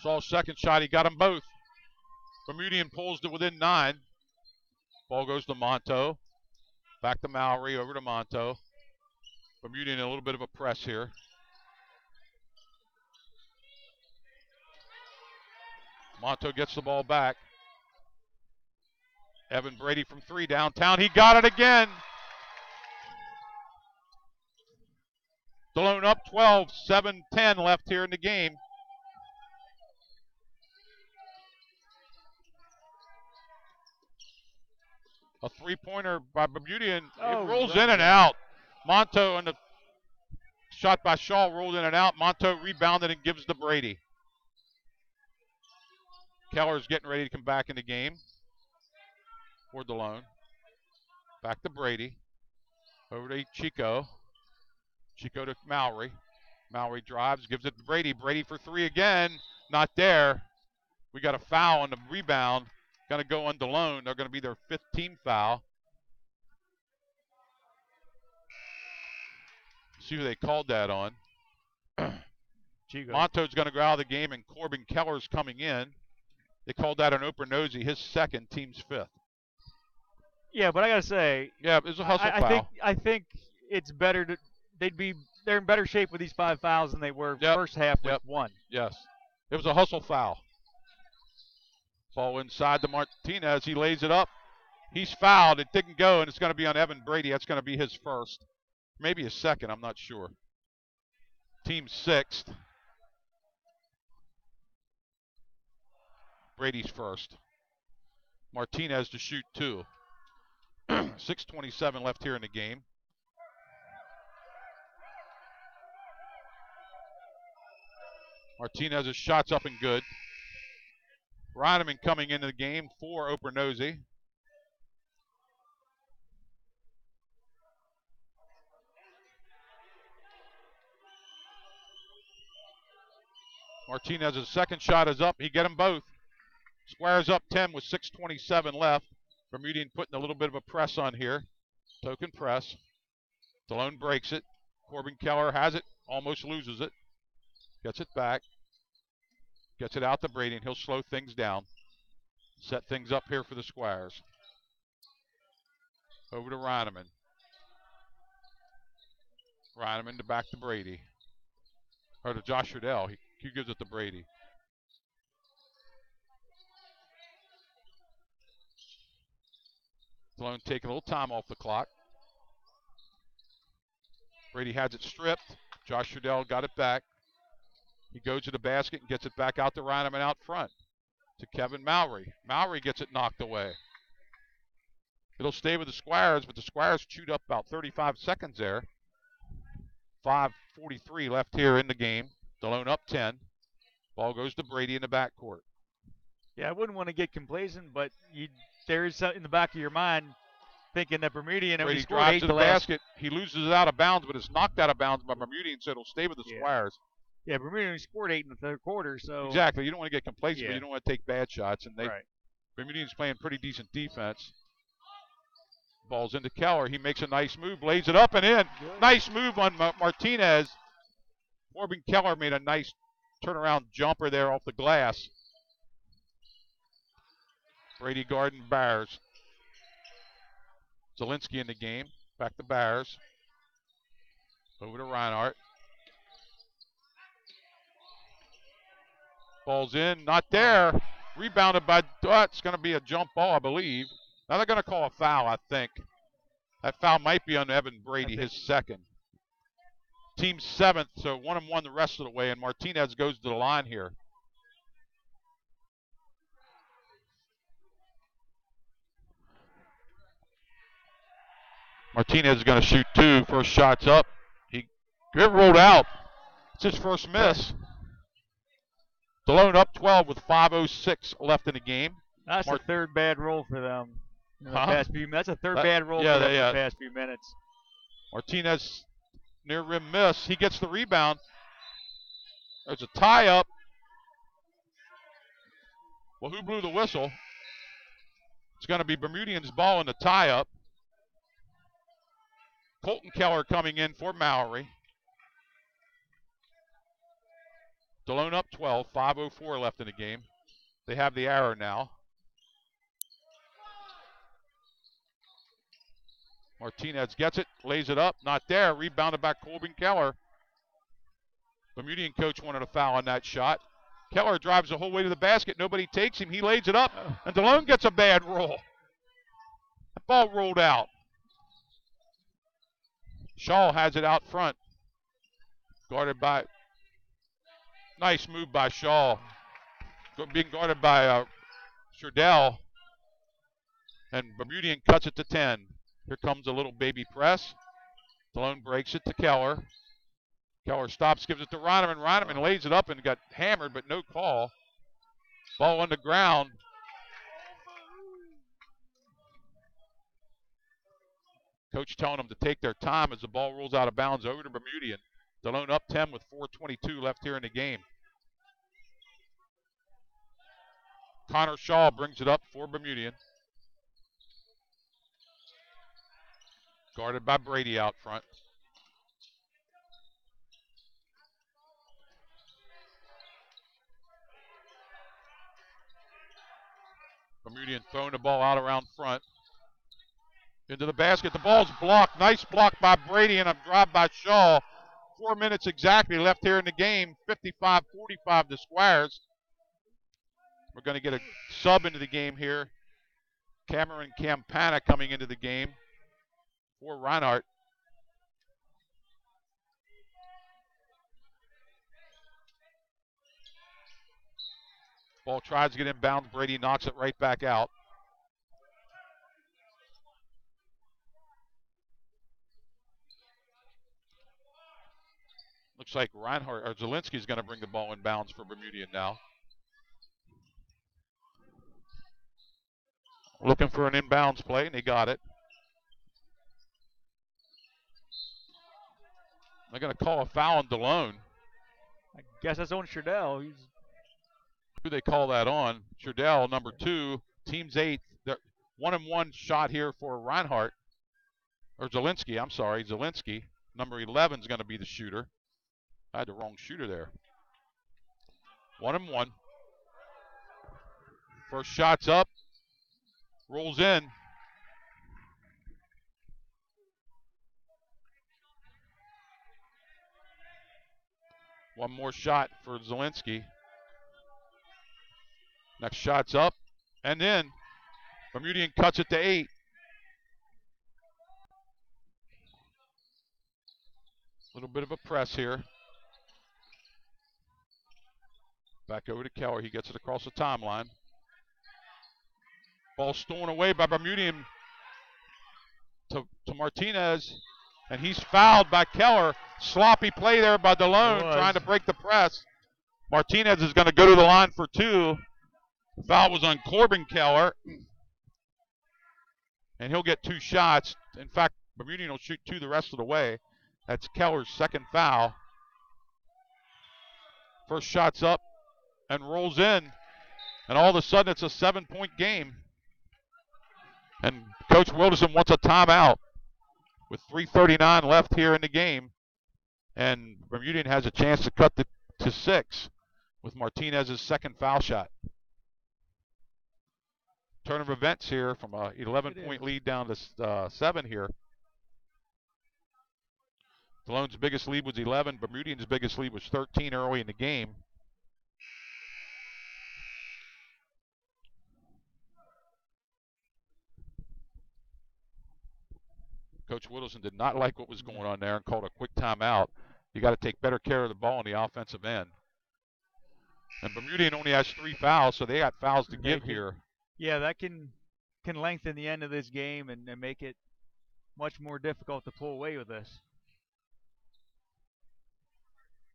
Shaw's second shot, he got them both. Bermudian pulls to within 9. Ball goes to Monteau. Back to Mowry, over to Monteau. Bermudian in a little bit of a press here. Monteau gets the ball back. Evan Brady from 3 downtown. He got it again. Delone up 12, 7-10 left here in the game. A three-pointer by Bermudian. It rolls in and out. Monteau, and the shot by Shaw rolled in and out. Monteau rebounded and gives to Brady. Keller's getting ready to come back in the game for Delone. Back to Brady. Over to Chico. Chico to Mowry. Mowry drives, gives it to Brady. Brady for 3 again. Not there. We got a foul on the rebound. Going to go on Delone. They're going to be their 5th team foul. See who they called that on. Monteau's going to go out of the game, and Corbin Keller's coming in. They called that on Opernozzi, his second, team's 5th. Yeah, but I got to say. Yeah, it was a hustle foul. I think it's better to. They're in better shape with these 5 fouls than they were first half with 1. Yes. It was a hustle foul. Ball inside to Martinez. He lays it up. He's fouled. It didn't go, and it's going to be on Evan Brady. That's going to be his first. Maybe his second. I'm not sure. Team 6th. Brady's first. Martinez to shoot 2. 6:27 left here in the game. Martinez's shot's up and good. Reineman coming into the game for Opernozzi. Martinez's second shot is up. He get them both. Squares up 10 with 6:27 left. Bermudian putting a little bit of a press on here. Token press. Delone breaks it. Corbin Keller has it. Almost loses it. Gets it back. Gets it out to Brady, and he'll slow things down. Set things up here for the Squires. Over to Reineman. Reineman to back to Brady. Or to Josh Sherdell. He gives it to Brady. Delone taking a little time off the clock. Brady has it stripped. Josh Sherdell got it back. He goes to the basket and gets it back out to Reineman out front. To Kevin Mowry. Mowry gets it knocked away. It'll stay with the Squires, but the Squires chewed up about 35 seconds there. 5:43 left here in the game. Delone up 10. Ball goes to Brady in the backcourt. Yeah, I wouldn't want to get complacent, but there is in the back of your mind, thinking that Bermudian, and we Brady scored drives 8 to the the last. basket. He loses it out of bounds, but it's knocked out of bounds by Bermudian, so it'll stay with the Squires. Yeah, Bermudian scored 8 in the third quarter, so. Exactly. You don't want to get complacent, but you don't want to take bad shots. And Right. Bermudian's playing pretty decent defense. Ball's into Keller. He makes a nice move, lays it up and in. Good. Nice move on Martinez. Corbin Keller made a nice turnaround jumper there off the glass. Brady Garden Bears. Zielinski in the game. Back to Bears. Over to Reinhardt. Ball's in, not there. Rebounded by, it's going to be a jump ball, I believe. Now they're going to call a foul, I think. That foul might be on Evan Brady, his second. Team 7th, so 1-1 the rest of the way, and Martinez goes to the line here. Martinez is going to shoot 2. First shot's up. He rolled out. It's his first miss. Delone up 12 with 5:06 left in the game. That's the third bad roll for them. In the past few, that's a third bad roll for them in the past few minutes. Martinez near rim miss. He gets the rebound. There's a tie up. Well, who blew the whistle? It's going to be Bermudian's ball in the tie up. Colton Keller coming in for Mowry. Delone up 12, 5:04 left in the game. They have the error now. Martinez gets it, lays it up, not there. Rebounded by Corbin Keller. Bermudian coach wanted a foul on that shot. Keller drives the whole way to the basket. Nobody takes him. He lays it up, and Delone gets a bad roll. The ball rolled out. Shaw has it out front. Guarded by, nice move by Shaw. Being guarded by Sherdell. And Bermudian cuts it to 10. Here comes a little baby press. Delone breaks it to Keller. Keller stops, gives it to Reineman. Reineman lays it up and got hammered, but no call. Ball on the ground. Coach telling them to take their time as the ball rolls out of bounds over to Bermudian. Delone up 10 with 4:22 left here in the game. Connor Shaw brings it up for Bermudian. Guarded by Brady out front. Bermudian throwing the ball out around front. Into the basket. The ball's blocked. Nice block by Brady and a drive by Shaw. 4 minutes exactly left here in the game. 55-45 the Squires. We're going to get a sub into the game here. Cameron Campana coming into the game for Reinhardt. Ball tries to get inbound. Brady knocks it right back out. Looks like Reinhardt or Zielinski's going to bring the ball in bounds for Bermudian now. Looking for an inbounds play, and they got it. They're going to call a foul on Delone. I guess that's on Sherdell. Who they call that on? Sherdell, number 2, team's 8th. 1-1 shot here for Reinhardt. Or Zielinski, I'm sorry, Zielinski. Number 11 is going to be the shooter. I had the wrong shooter there. 1-1. First shot's up. Rolls in. One more shot for Zielinski. Next shot's up. And then Bermudian cuts it to 8. A little bit of a press here. Back over to Keller. He gets it across the timeline. Ball stolen away by Bermudian to Martinez. And he's fouled by Keller. Sloppy play there by Delone trying to break the press. Martinez is going to go to the line for 2. The foul was on Corbin Keller. and he'll get 2 shots. In fact, Bermudian will shoot 2 the rest of the way. That's Keller's second foul. First shot's up and rolls in, and all of a sudden it's a 7-point game. And Coach Wilderson wants a timeout with 3:39 left here in the game, and Bermudian has a chance to cut to 6 with Martinez's second foul shot. Turn of events here from a 11-point lead down to 7 here. Delone's biggest lead was 11. Bermudian's biggest lead was 13 early in the game. Coach Whittleson did not like what was going on there and called a quick timeout. You got to take better care of the ball on the offensive end. And Bermudian only has 3 fouls, so they got fouls to give here. Yeah, that can lengthen the end of this game and make it much more difficult to pull away with this.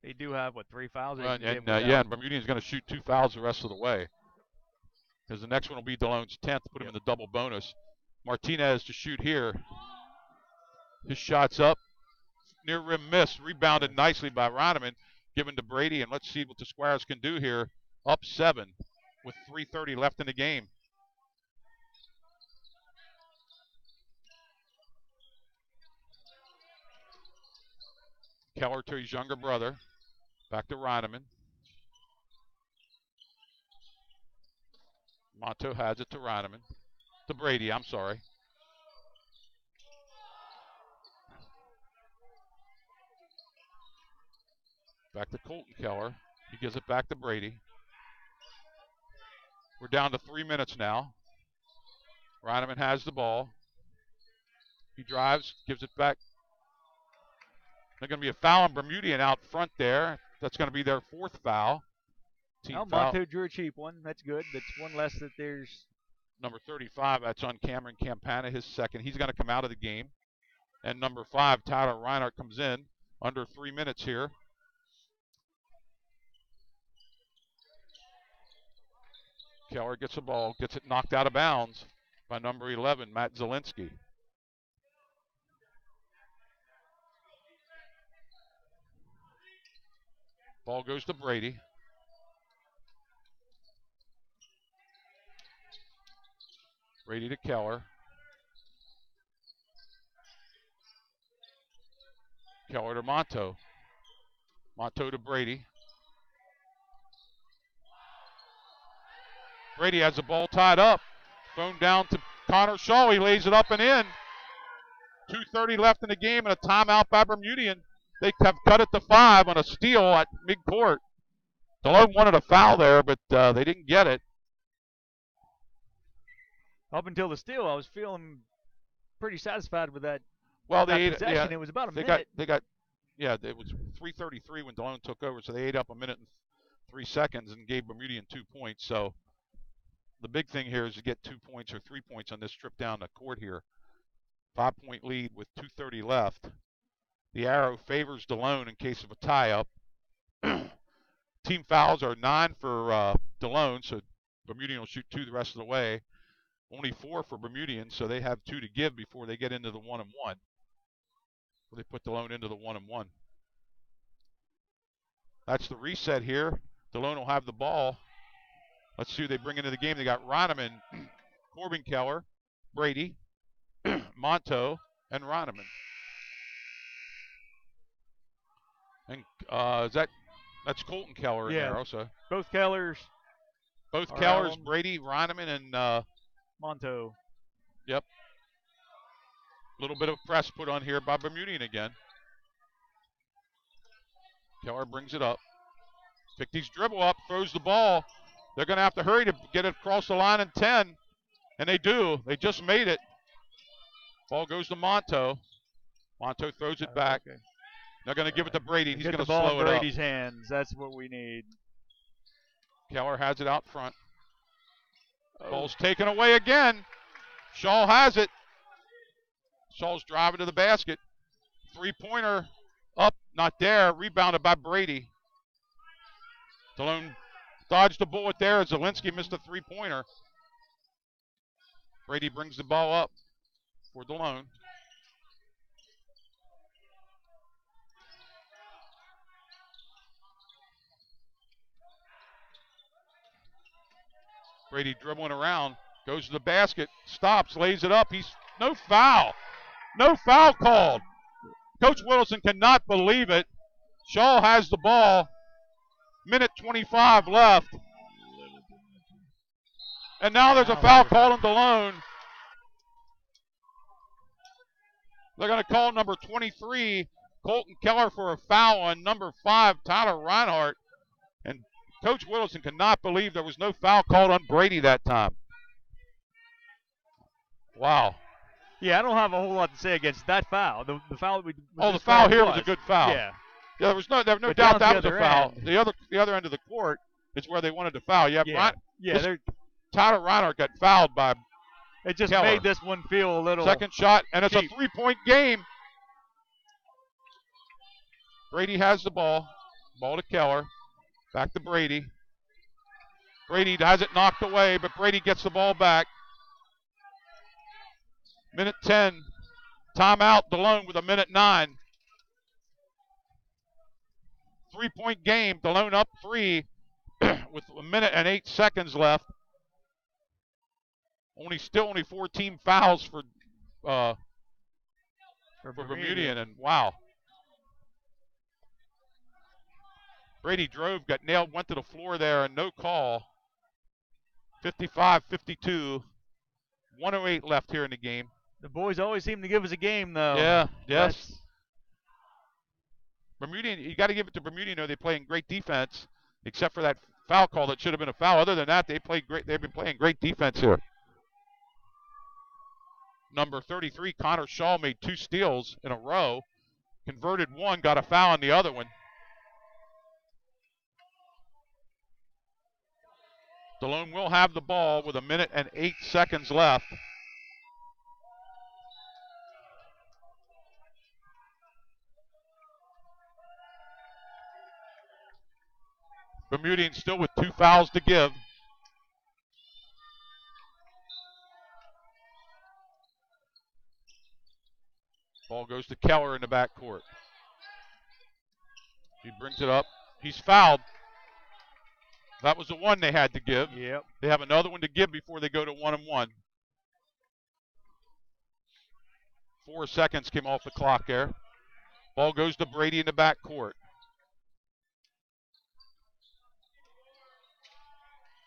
They do have, 3 fouls? And Bermudian's going to shoot 2 fouls the rest of the way. Because the next one will be Delone's 10th, put him in the double bonus. Martinez to shoot here. His shot's up. Near rim miss. Rebounded nicely by Roniman. Given to Brady, and let's see what the Squires can do here. Up 7 with 3:30 left in the game. Keller to his younger brother. Back to Roniman. Monto has it to Roniman. To Brady, I'm sorry. Back to Colton Keller. He gives it back to Brady. We're down to 3 minutes now. Roniman has the ball. He drives, gives it back. There's going to be a foul on Bermudian out front there. That's going to be their 4th foul. Monto drew a cheap one. That's good. That's one less that there's. Number 35, that's on Cameron Campana, his second. He's going to come out of the game. And number 5, Tyler Reinhardt, comes in. Under 3 minutes here. Keller gets the ball, gets it knocked out of bounds by number 11, Matt Zielinski. Ball goes to Brady. Brady to Keller. Keller to Monto. Monto to Brady. Brady has the ball tied up. Thrown down to Connor Shaw. He lays it up and in. 2:30 left in the game and a timeout by Bermudian. They have cut it to 5 on a steal at midcourt. Delone wanted a foul there, but they didn't get it. Up until the steal, I was feeling pretty satisfied with that. Well, possession. It was about a minute. It was 3:33 when Delone took over, so they ate up a minute and 3 seconds and gave Bermudian 2 points. So the big thing here is to get 2 points or 3 points on this trip down the court here. 5-point lead with 2:30 left. The arrow favors Delone in case of a tie-up. Team fouls are 9 for Delone, so Bermudian will shoot 2 the rest of the way. Only 4 for Bermudian, so they have 2 to give before they get into the 1-and-1. They put Delone into the 1-and-1. That's the reset here. Delone will have the ball. Let's see who they bring into the game. They got Roniman, Corbin Keller, Brady, Monto, and Roniman. And that's Colton Keller in there also. Both Kellers. Both Kellers, Brady, Roniman, and Monto. Yep. A little bit of press put on here by Bermudian again. Keller brings it up. Picked his dribble up, throws the ball. They're going to have to hurry to get it across the line in 10. And they do. They just made it. Ball goes to Monto. Monto throws it back. Okay. They're going to give it to Brady. He's going to slow slow it up. Brady's hands. That's what we need. Keller has it out front. Ball's taken away again. Shaw has it. Shaw's driving to the basket. 3-pointer up, not there. Rebounded by Brady. Delone dodged the bullet there as Zielinski missed a 3-pointer. Brady brings the ball up. for Delone. Brady dribbling around, goes to the basket, stops, lays it up. He's no foul. No foul called. Coach Wilson cannot believe it. Shaw has the ball. Minute 25 left. And now there's a foul called on Delone. They're going to call number 23, Colton Keller, for a foul on number 5, Tyler Reinhardt. And Coach Wilson cannot believe there was no foul called on Brady that time. Wow. Yeah, I don't have a whole lot to say against that foul. The foul. The foul here was a good foul. Yeah. Yeah, there was no doubt that was a foul. The other end of the court is where they wanted to foul. Tyler Reinhardt got fouled by It just Keller. made this one feel a little. Second shot, and it's cheap. a 3-point game. Brady has the ball. Ball to Keller. Back to Brady. Brady has it knocked away, but Brady gets the ball back. Minute 10. Timeout, Delone with a minute 9. 3-point game. Delone up 3 with a minute and 8 seconds left. Only 14 fouls for Bermudian, and wow. Brady drove, got nailed, went to the floor there, and no call. 55-52. 1:08 left here in the game. The boys always seem to give us a game, though. Yeah, yes. Bermudian, you got to give it to Bermudian, though. They play in great defense, except for that foul call that should have been a foul. Other than that, they played great. They've been playing great defense here. Number 33, Connor Shaw, made 2 steals in a row. Converted one, got a foul on the other one. Delone will have the ball with a minute and 8 seconds left. Bermudian still with 2 fouls to give. Ball goes to Keller in the backcourt. He brings it up. He's fouled. That was the one they had to give. Yep. They have another one to give before they go to 1-1. 4 seconds came off the clock there. Ball goes to Brady in the backcourt.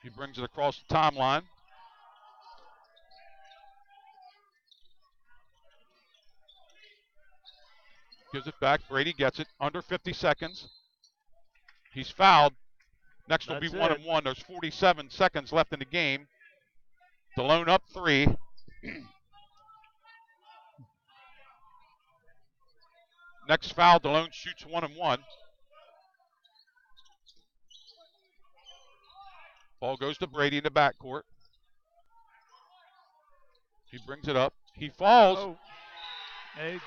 He brings it across the timeline. Gives it back. Brady gets it. Under 50 seconds. He's fouled. Next will be 1-1. There's 47 seconds left in the game. Delone up 3. Next foul, Delone shoots 1-1. Ball goes to Brady in the backcourt. He brings it up. He falls. Oh. Hey.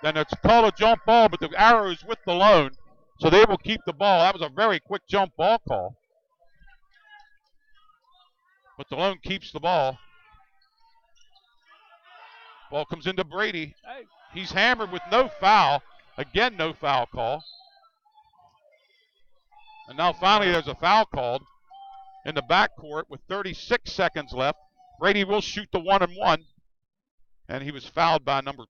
Then it's called a jump ball, but the arrow is with Delone, so they will keep the ball. That was a very quick jump ball call. But Delone keeps the ball. Ball comes into Brady. Hey. He's hammered with no foul. Again, no foul call. And now finally there's a foul called in the backcourt with 36 seconds left. Brady will shoot the 1-1. And he was fouled by number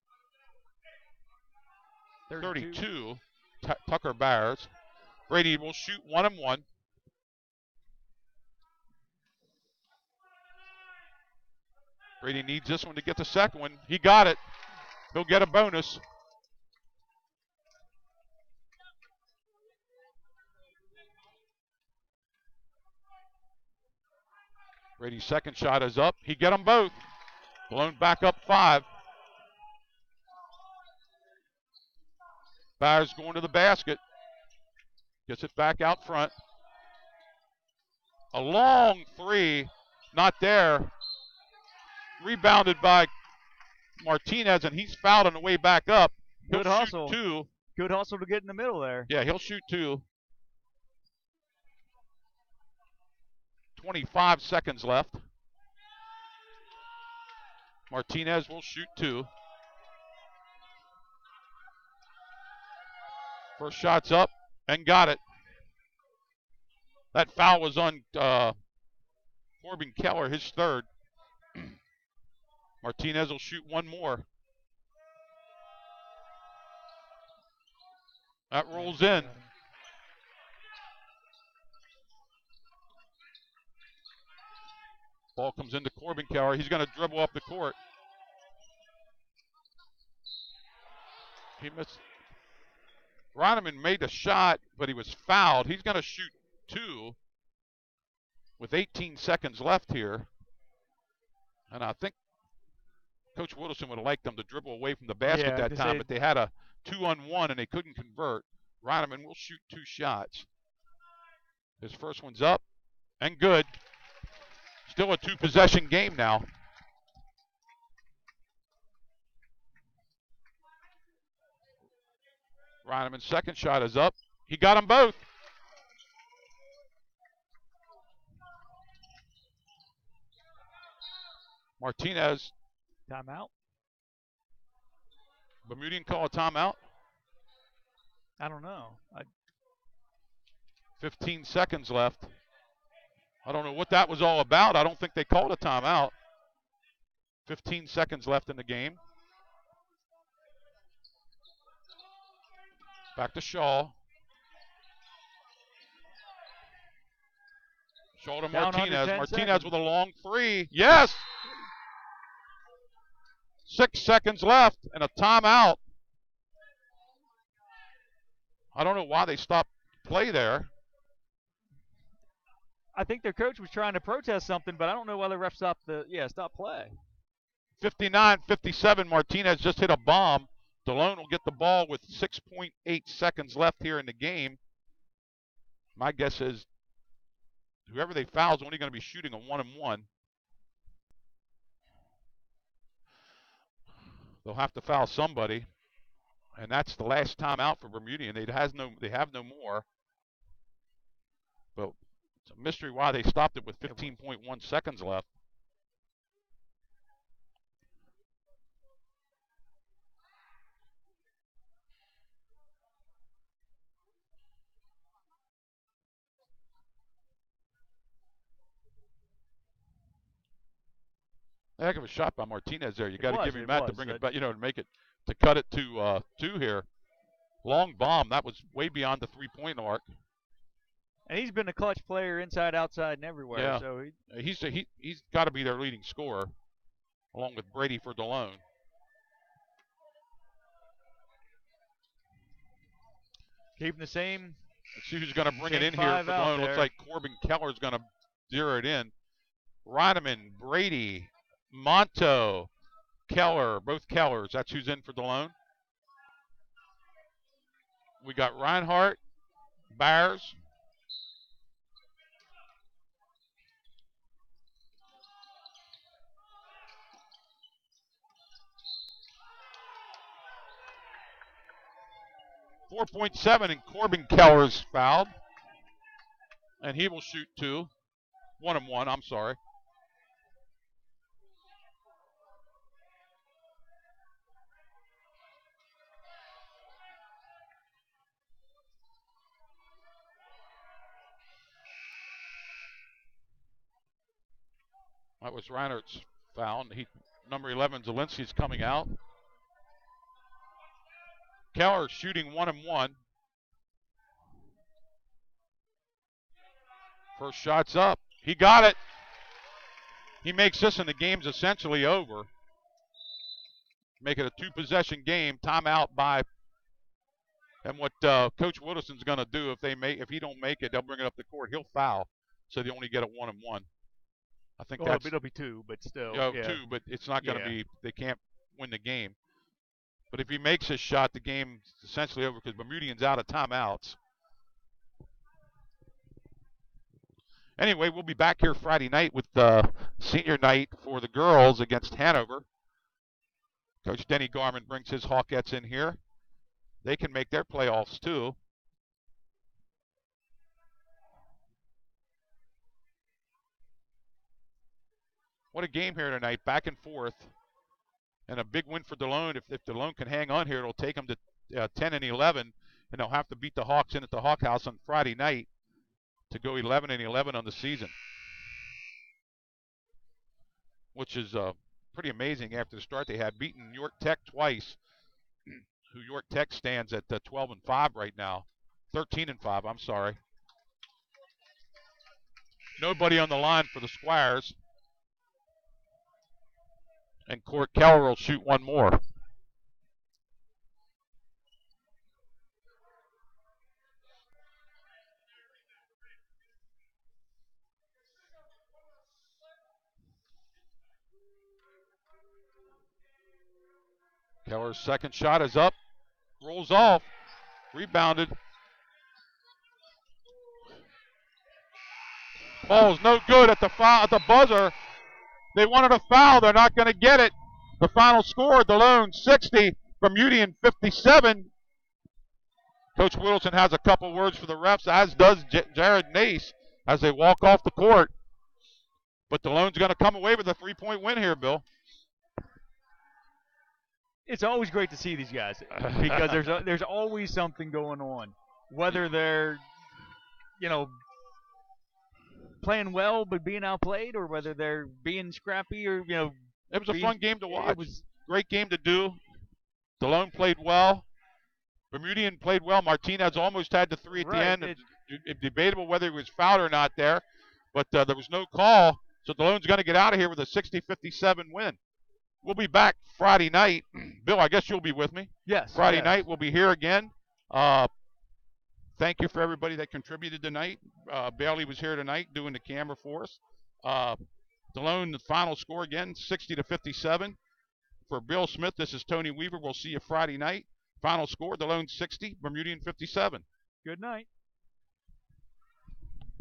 32, Tucker Byers. Brady will shoot 1-1. Brady needs this one to get the second one. He got it. He'll get a bonus. Brady's second shot is up. He get them both. Delone back up 5. Byers going to the basket. Gets it back out front. A long 3. Not there. Rebounded by Martinez, and he's fouled on the way back up. Good hustle. 2. Good hustle to get in the middle there. Yeah, he'll shoot 2. 25 seconds left. Martinez will shoot 2. First shot's up and got it. That foul was on Corbin Keller, his 3rd. Martinez will shoot 1 more. That rolls in. Ball comes into Corbin Keller. He's going to dribble up the court. He missed. Roneman made a shot, but he was fouled. He's going to shoot 2 with 18 seconds left here. And I think Coach Whittleson would have liked them to dribble away from the basket that time, but they had a 2-on-1 and they couldn't convert. Roneman will shoot 2 shots. His first one's up and good. Still a 2-possession game now. Roneman's second shot is up. He got them both. Martinez. Timeout. Bermudian call a timeout. I don't know. 15 seconds left. I don't know what that was all about. I don't think they called a timeout. 15 seconds left in the game. Back to Shaw. Shaw to Martinez. Martinez with a long 3. Yes! 6 seconds left and a timeout. I don't know why they stopped play there. I think their coach was trying to protest something, but I don't know why the ref stopped play. 59-57, Martinez just hit a bomb. Delone will get the ball with 6.8 seconds left here in the game. My guess is whoever they foul is only going to be shooting a 1-and-1. They'll have to foul somebody, and that's the last time out for Bermudian. They have no more. But it's a mystery why they stopped it with 15.1 seconds left. A heck of a shot by Martinez there. You got to give him that to bring it back, to make it, to cut it to 2 here. Long bomb. That was way beyond the 3-point arc. And he's been a clutch player inside, outside, and everywhere. Yeah. So he's got to be their leading scorer, along with Brady for Delone. Keeping the same. Let's see who's going to bring it in here for Delone. Looks like Corbin Keller's going to zero it in. Roneman, Brady, Monto, Keller, both Kellers. That's who's in for Delone. We got Reinhardt, Byers. .7 and Corbin Keller's fouled. And he will shoot 2. 1-and-1, I'm sorry. That was Reinhardt's foul. Number 11, Zielinski's coming out. Keller shooting 1-and-1. First shot's up. He got it. He makes this, and the game's essentially over. Make it a 2-possession game. Timeout by. And what Coach Whittleson's going to do if he don't make it, they'll bring it up the court. He'll foul, so they only get a 1-and-1. I think it'll be 2, but still. 2, but it's not going to be. They can't win the game. But if he makes his shot, the game's essentially over because Bermudian's out of timeouts. Anyway, we'll be back here Friday night with the senior night for the girls against Hanover. Coach Denny Garman brings his Hawkettes in here. They can make their playoffs too. What a game here tonight, back and forth. And a big win for Delone. If Delone can hang on here, it'll take them to 10 and 11, and they'll have to beat the Hawks in at the Hawk House on Friday night to go 11 and 11 on the season, which is pretty amazing after the start they had, beating York Tech twice, who York Tech stands at 12 and 5 right now, 13 and 5. I'm sorry. Nobody on the line for the Squires. And Court Keller will shoot one more. Keller's second shot is up, rolls off, rebounded. Ball's no good at the buzzer. They wanted a foul. They're not going to get it. The final score, Delone 60, Bermudian 57. Coach Whittleton has a couple words for the refs, as does Jared Nace as they walk off the court. But Delone's going to come away with a 3-point win here, Bill. It's always great to see these guys because there's always something going on, whether they're, playing well but being outplayed, or whether they're being scrappy, or It was a fun game to watch. It was a great game to do. Delone played well. Bermudian played well. Martinez almost had the three at the end. It's debatable whether he was fouled or not there, but there was no call. So Delone's going to get out of here with a 60-57 win. We'll be back Friday night. Bill, I guess you'll be with me. Yes. Friday night we'll be here again. Thank you for everybody that contributed tonight. Bailey was here tonight doing the camera for us. Delone, the final score again, 60-57. For Bill Smith, this is Tony Weaver. We'll see you Friday night. Final score, Delone 60, Bermudian 57. Good night.